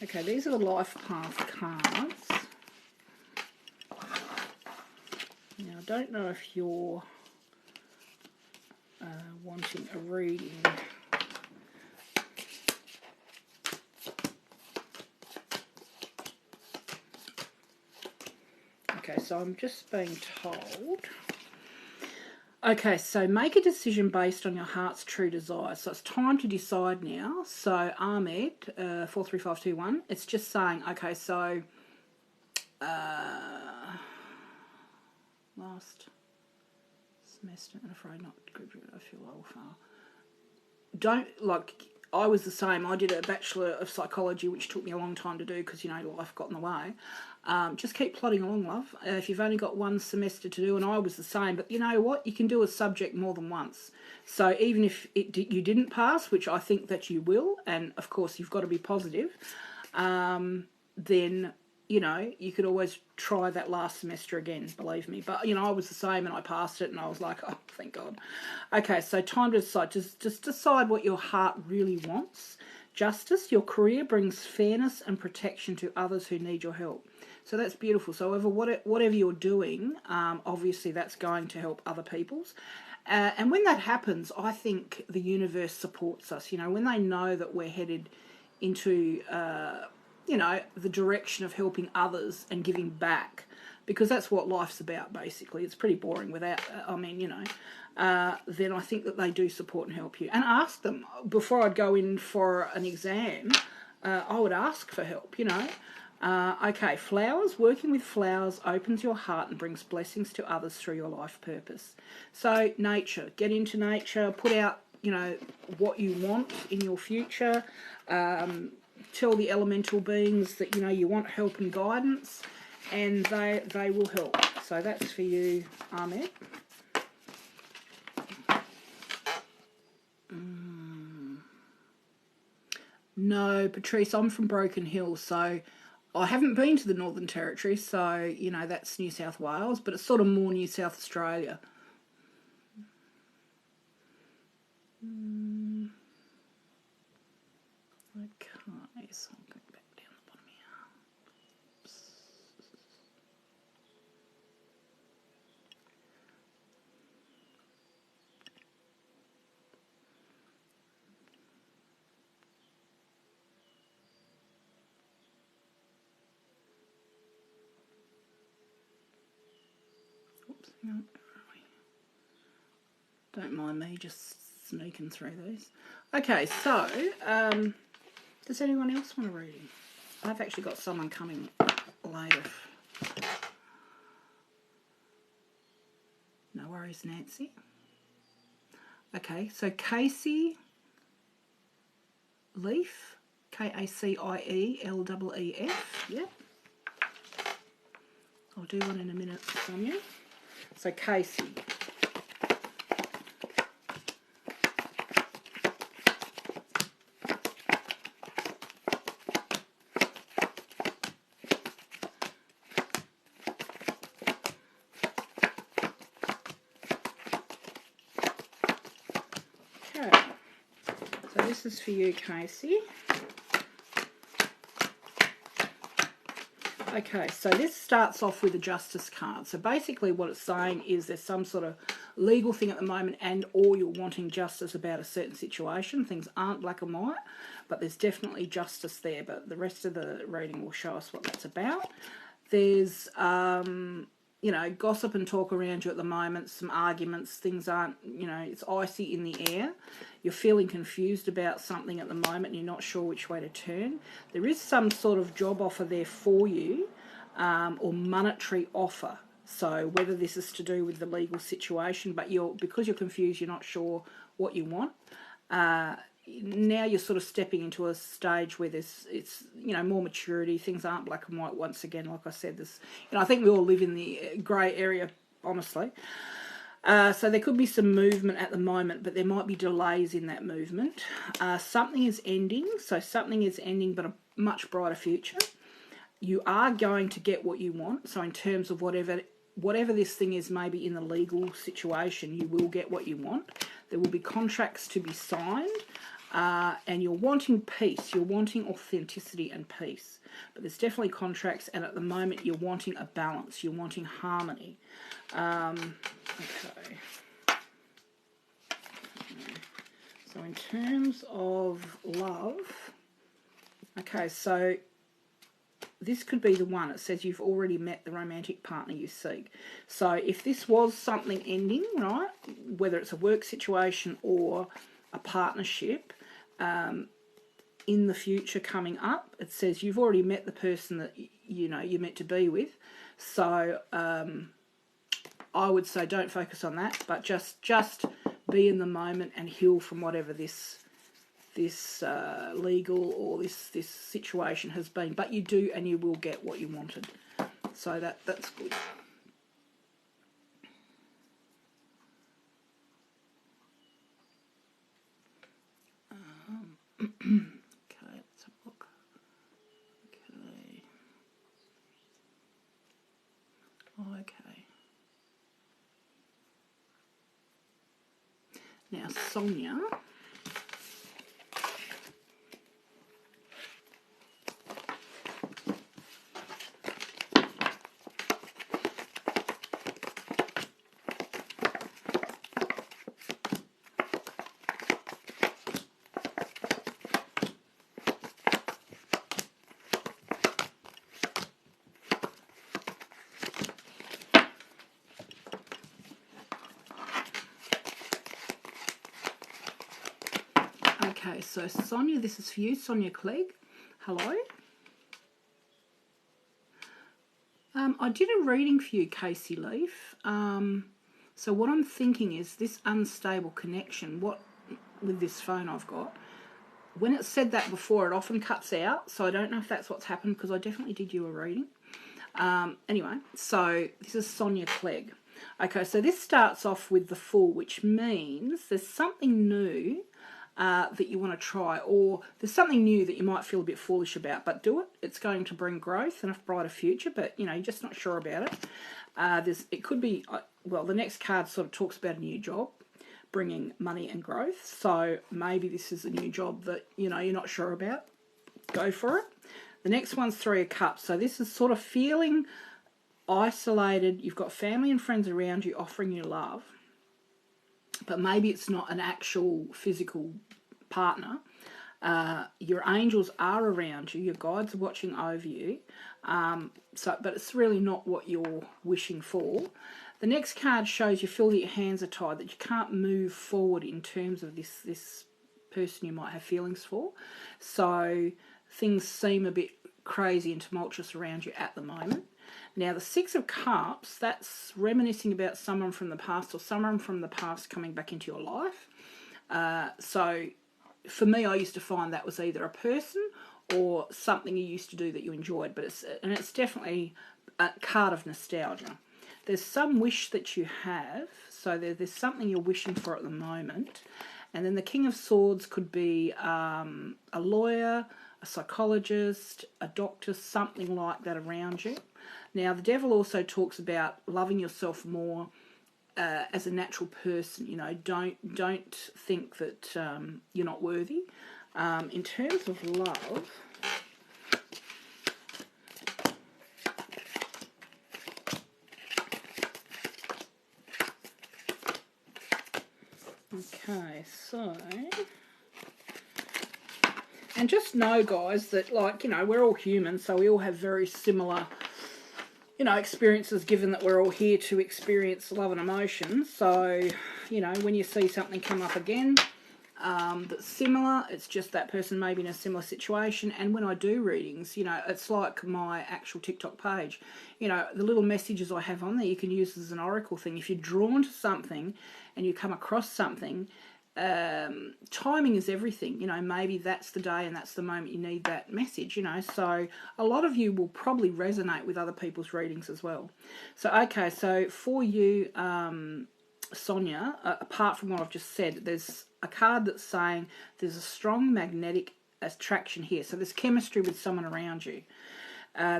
Okay, these are the life path cards. Now, I don't know if you're wanting a reading. Okay, so I'm just being told. Okay, so make a decision based on your heart's true desire. So it's time to decide now. So Ahmed, 43521, it's just saying, okay, so last semester, I'm afraid not, I feel old far. Don't, like, I was the same. I did a Bachelor of Psychology, which took me a long time to do because, you know, life got in the way. Just keep plodding along, love. If you've only got one semester to do, and I was the same, but you know what? You can do a subject more than once. So even if you didn't pass, which I think that you will, and of course you've got to be positive, then, you know, you could always try that last semester again, believe me. But, you know, I was the same and I passed it and I was like, oh, thank God. Okay, so time to decide. Just decide what your heart really wants. Justice, your career brings fairness and protection to others who need your help. So that's beautiful. So whatever you're doing, obviously that's going to help other people's. And when that happens, I think the universe supports us. You know, when they know that we're headed into, you know, the direction of helping others and giving back, because that's what life's about, basically. It's pretty boring without, I mean, you know, then I think that they do support and help you. And ask them. Before I'd go in for an exam, I would ask for help, you know. Okay, flowers. Working with flowers opens your heart and brings blessings to others through your life purpose. So nature. Get into nature. Put out, you know, what you want in your future. Tell the elemental beings that, you know, you want help and guidance, and they will help. So that's for you, Ahmed. No, Patrice, I'm from Broken Hill, so I haven't been to the Northern Territory, so, you know, that's New South Wales, but it's sort of more New South Australia. Okay, so I'll go back down the bottom here. Oops. No. Don't mind me just sneaking through these. Okay, so does anyone else want a reading? I've actually got someone coming later. No worries, Nancy. Okay, so Casey Leaf, K-A-C-I-E-L-E-E-F, yep. I'll do one in a minute, Sonia. So Casey. Okay, so this is for you, Casey. Okay, so this starts off with a Justice card. So basically what it's saying is there's some sort of legal thing at the moment and or you're wanting justice about a certain situation. Things aren't black and white, but there's definitely justice there. But the rest of the reading will show us what that's about. There's, you know, gossip and talk around you at the moment, some arguments, things aren't, you know, it's icy in the air. You're feeling confused about something at the moment and you're not sure which way to turn. There is some sort of job offer there for you, or monetary offer. So whether this is to do with the legal situation, but because you're confused, you're not sure what you want. Now you're sort of stepping into a stage where it's you know, more maturity. Things aren't black and white once again. Like I said, this, you know, I think we all live in the grey area, honestly. So there could be some movement at the moment, but there might be delays in that movement. Something is ending, so something is ending, but a much brighter future. You are going to get what you want. So in terms of whatever this thing is, maybe in the legal situation, you will get what you want. There will be contracts to be signed, and you're wanting peace. You're wanting authenticity and peace. But there's definitely contracts, and at the moment you're wanting a balance. You're wanting harmony. Okay. So in terms of love, okay, so this could be the one. It says you've already met the romantic partner you seek. So if this was something ending, right, whether it's a work situation or a partnership, in the future coming up, it says you've already met the person that, you know, you're meant to be with. So I would say don't focus on that, but just be in the moment and heal from whatever this legal or this situation has been. But you do and you will get what you wanted. So that's good. Okay, let's have a look. Okay. Now, Sonia. Okay, so Sonia, this is for you, Sonia Clegg. Hello. I did a reading for you, Casey Leaf. So what I'm thinking is this unstable connection, with this phone I've got, when it said that before, it often cuts out. So I don't know if that's what's happened because I definitely did you a reading. Anyway, so this is Sonia Clegg. Okay, so this starts off with the Fool, which means there's something new that you want to try, or there's something new that you might feel a bit foolish about, but do it. It's going to bring growth and a brighter future, but you know, you're just not sure about it. It could be, well, the next card sort of talks about a new job, bringing money and growth. So maybe this is a new job that, you know, you're not sure about. Go for it. The next one's Three of Cups. So this is sort of feeling isolated. You've got family and friends around you offering you love, but maybe it's not an actual physical partner. Your angels are around you. Your guides are watching over you. But it's really not what you're wishing for. The next card shows you feel that your hands are tied, that you can't move forward in terms of this person you might have feelings for. So things seem a bit crazy and tumultuous around you at the moment. Now, the Six of Cups, that's reminiscing about someone from the past or someone from the past coming back into your life. So for me, I used to find that was either a person or something you used to do that you enjoyed. But it's definitely a card of nostalgia. There's some wish that you have, so there's something you're wishing for at the moment. And then the King of Swords could be a lawyer, a psychologist, a doctor, something like that around you. Now, the Devil also talks about loving yourself more as a natural person. You know, don't think that you're not worthy. In terms of love, okay, so, and just know, guys, that, like, you know, we're all human, so we all have very similar, you know, experiences, given that we're all here to experience love and emotion. So, you know, when you see something come up again that's similar, it's just that person may be in a similar situation. And when I do readings, you know, it's like my actual TikTok page. You know, the little messages I have on there, you can use as an oracle thing. If you're drawn to something and you come across something, timing is everything. You know, maybe that's the day and that's the moment you need that message, you know. So a lot of you will probably resonate with other people's readings as well. So, okay, so for you, Sonia, apart from what I've just said, there's a card that's saying there's a strong magnetic attraction here. So there's chemistry with someone around you.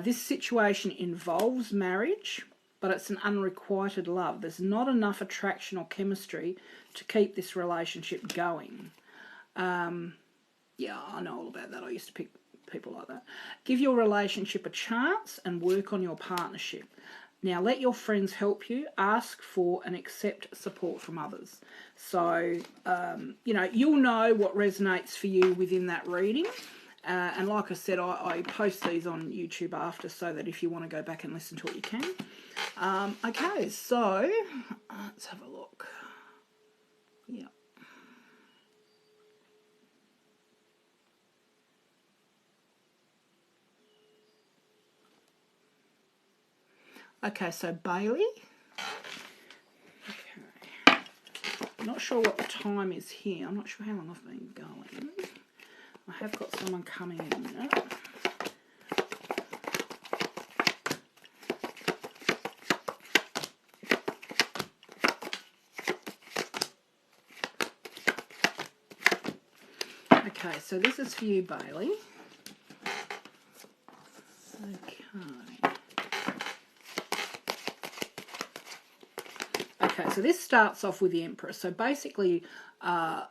This situation involves marriage, but it's an unrequited love. There's not enough attraction or chemistry to keep this relationship going. Yeah, I know all about that. I used to pick people like that. Give your relationship a chance and work on your partnership. Now, let your friends help you. Ask for and accept support from others. So, you know, you'll know what resonates for you within that reading. And like I said, I post these on YouTube after, so that if you want to go back and listen to it, you can. Okay, so let's have a look. Yeah. Okay, so Bailey. Okay. I'm not sure what the time is here. I'm not sure how long I've been going. I have got someone coming in a minute. Okay, so this is for you, Bailey. Okay. Okay, so this starts off with the Emperor. So basically,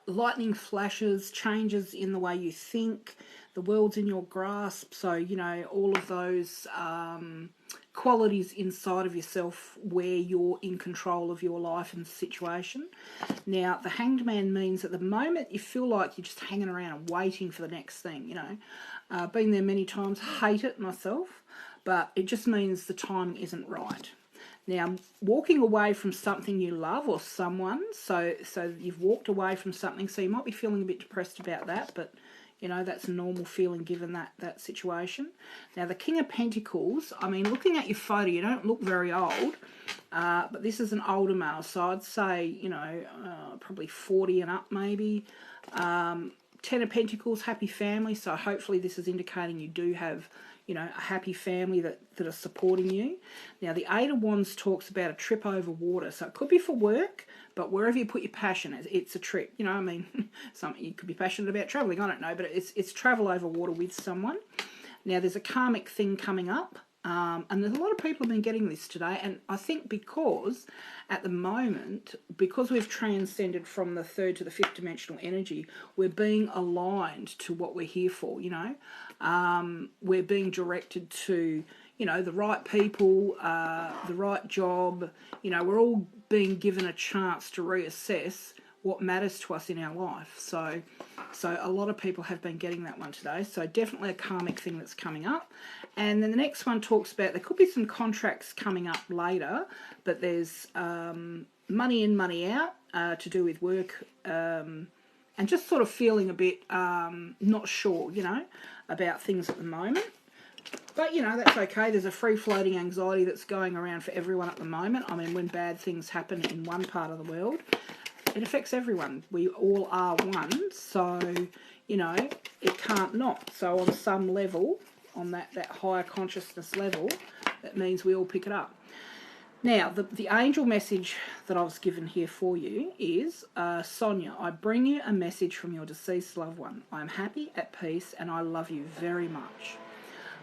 lightning flashes, changes in the way you think, the world's in your grasp. So, you know, all of those qualities inside of yourself where you're in control of your life and situation. Now, the Hanged Man means at the moment you feel like you're just hanging around and waiting for the next thing, you know. Been there many times, hate it myself, but it just means the timing isn't right. Now, walking away from something you love or someone, so you've walked away from something, so you might be feeling a bit depressed about that, but, you know, that's a normal feeling given that situation. Now, the King of Pentacles, I mean, looking at your photo, you don't look very old, but this is an older male, so I'd say, you know, probably 40 and up maybe. Ten of Pentacles, happy family, so hopefully this is indicating you do have, you know, a happy family that are supporting you. Now, the Eight of Wands talks about a trip over water. So it could be for work, but wherever you put your passion, it's a trip. You know, I mean, something you could be passionate about travelling, I don't know, but it's travel over water with someone. Now, there's a karmic thing coming up. And there's a lot of people have been getting this today, and I think because at the moment, because we've transcended from the third to the fifth dimensional energy, we're being aligned to what we're here for, you know. We're being directed to, you know, the right people, the right job. You know, we're all being given a chance to reassess what matters to us in our life. So a lot of people have been getting that one today. So definitely a karmic thing that's coming up. And then the next one talks about there could be some contracts coming up later, but there's money in, money out to do with work, and just sort of feeling a bit not sure, you know, about things at the moment. But, you know, that's okay. There's a free-floating anxiety that's going around for everyone at the moment. I mean, when bad things happen in one part of the world, it affects everyone. We all are one, so, you know, it can't not. So on some level, on that higher consciousness level, that means we all pick it up. Now, the angel message that I was given here for you is, Sonia, I bring you a message from your deceased loved one. I am happy, at peace, and I love you very much.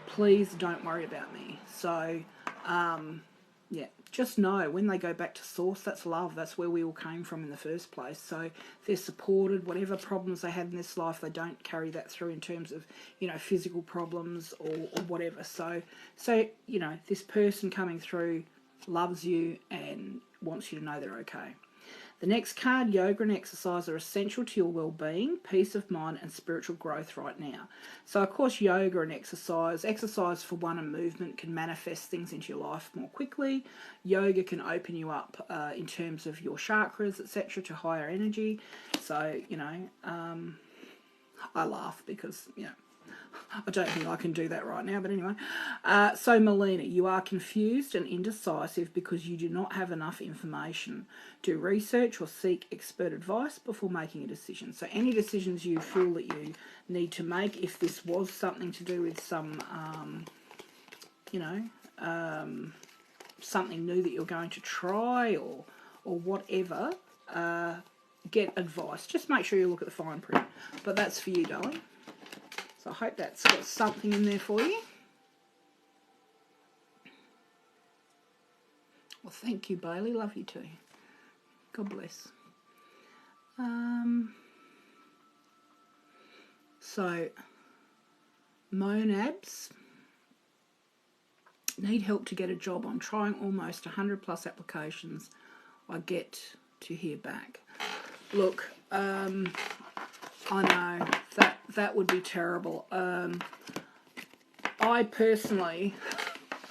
Please don't worry about me. So, yeah, just know when they go back to source, that's love. That's where we all came from in the first place. So they're supported. Whatever problems they had in this life, they don't carry that through in terms of, you know, physical problems or whatever. So, you know, this person coming through loves you and wants you to know they're okay. The next card, yoga and exercise are essential to your well-being, peace of mind and spiritual growth right now. So, of course, yoga and exercise for one and movement can manifest things into your life more quickly. Yoga can open you up in terms of your chakras, etc., to higher energy. So, you know, I laugh because, you know, I don't think I can do that right now, but anyway. So, Melina, you are confused and indecisive because you do not have enough information. Do research or seek expert advice before making a decision. So, any decisions you feel that you need to make, if this was something to do with some, you know, something new that you're going to try or whatever, get advice. Just make sure you look at the fine print. But that's for you, darling. So I hope that's got something in there for you. Well, thank you, Bailey. Love you too. God bless. So, monads need help to get a job. I'm trying almost 100 plus applications. I get to hear back. Look, I know that would be terrible. I personally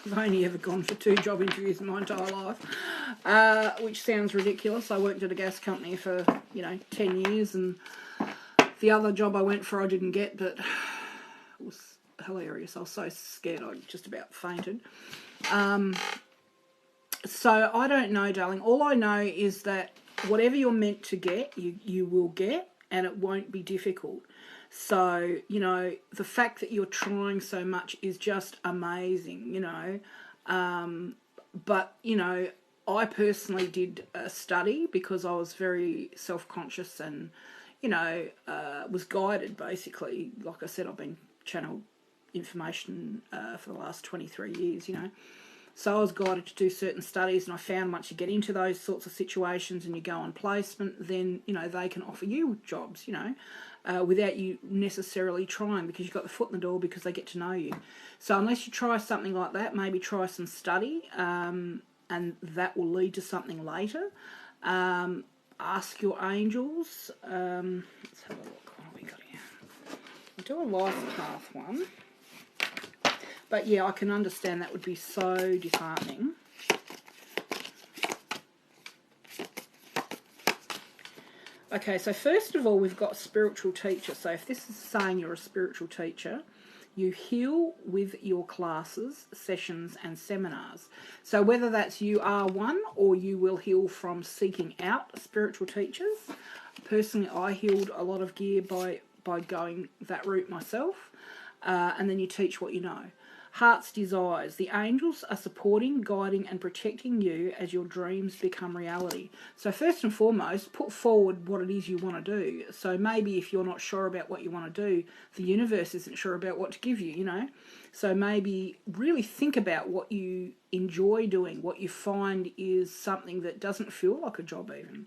have only ever gone for 2 job interviews in my entire life, which sounds ridiculous. I worked at a gas company for, you know, 10 years, and the other job I went for I didn't get, but it was hilarious. I was so scared I just about fainted. So I don't know, darling. All I know is that whatever you're meant to get, you will get, and it won't be difficult. So, you know, the fact that you're trying so much is just amazing, you know. But, you know, I personally did a study because I was very self-conscious and, you know, was guided basically. Like I said, I've been channeled information for the last 23 years, you know. So I was guided to do certain studies, and I found once you get into those sorts of situations and you go on placement, then, you know, they can offer you jobs, you know, without you necessarily trying, because you've got the foot in the door, because they get to know you. So unless you try something like that, maybe try some study, and that will lead to something later. Ask your angels. Let's have a look. What have we got here? I'll do a life path one. But yeah, I can understand that would be so disheartening. Okay, so first of all, we've got spiritual teacher. So if this is saying you're a spiritual teacher, you heal with your classes, sessions, and seminars. So whether that's you are one, or you will heal from seeking out spiritual teachers. Personally, I healed a lot of gear by going that route myself. And then you teach what you know. Heart's desires. The angels are supporting, guiding, and protecting you as your dreams become reality. So first and foremost, put forward what it is you want to do. So maybe if you're not sure about what you want to do, the universe isn't sure about what to give you, you know. So maybe really think about what you enjoy doing, what you find is something that doesn't feel like a job even.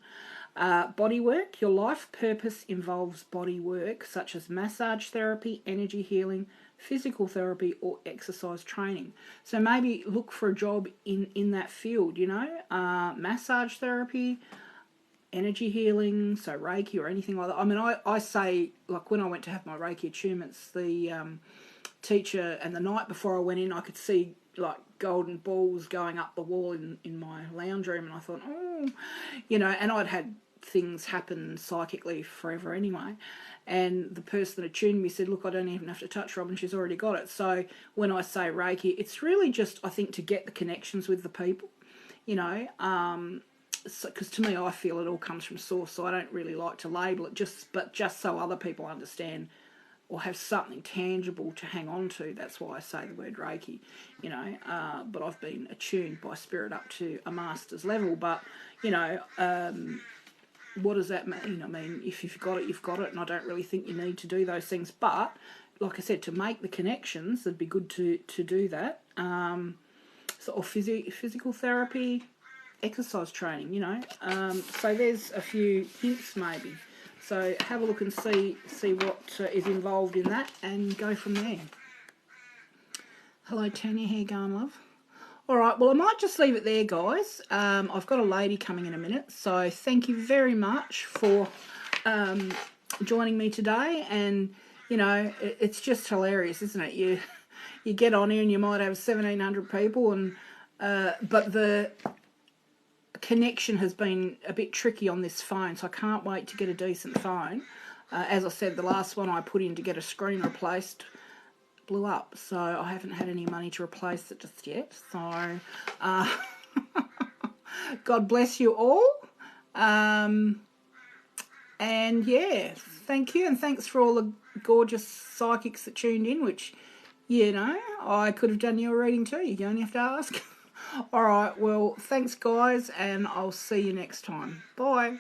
Body work. Your life purpose involves body work, such as massage therapy, energy healing, physical therapy, or exercise training. So maybe look for a job in that field, you know, massage therapy, energy healing, so Reiki or anything like that. I mean, I say, like when I went to have my Reiki attunements, the teacher, and the night before I went in, I could see like golden balls going up the wall in my lounge room, and I thought, oh, you know, and I'd had things happen psychically forever anyway. And the person that attuned me said, look, I don't even have to touch Robyn, she's already got it. So when I say Reiki, it's really just, I think, to get the connections with the people, you know, because to me, I feel it all comes from source, so I don't really like to label it, but just so other people understand or have something tangible to hang on to. That's why I say the word Reiki, you know. But I've been attuned by spirit up to a master's level. But, you know, what does that mean? I mean, if you've got it, you've got it, and I don't really think you need to do those things. But, like I said, to make the connections, it'd be good to do that. Or physical therapy, exercise training, you know. So there's a few hints maybe. So have a look and see what is involved in that, and go from there. Hello, Tanya. How you going, love? All right, well, I might just leave it there, guys. I've got a lady coming in a minute, so thank you very much for joining me today. And, you know, it's just hilarious, isn't it? You get on here and you might have 1,700 people, and but the connection has been a bit tricky on this phone, so I can't wait to get a decent phone. As I said, the last one I put in to get a screen replaced blew up, so I haven't had any money to replace it just yet. So God bless you all, and yeah, thank you, and thanks for all the gorgeous psychics that tuned in, which, you know, I could have done your reading too. You only have to ask. All right, well, thanks, guys, and I'll see you next time. Bye.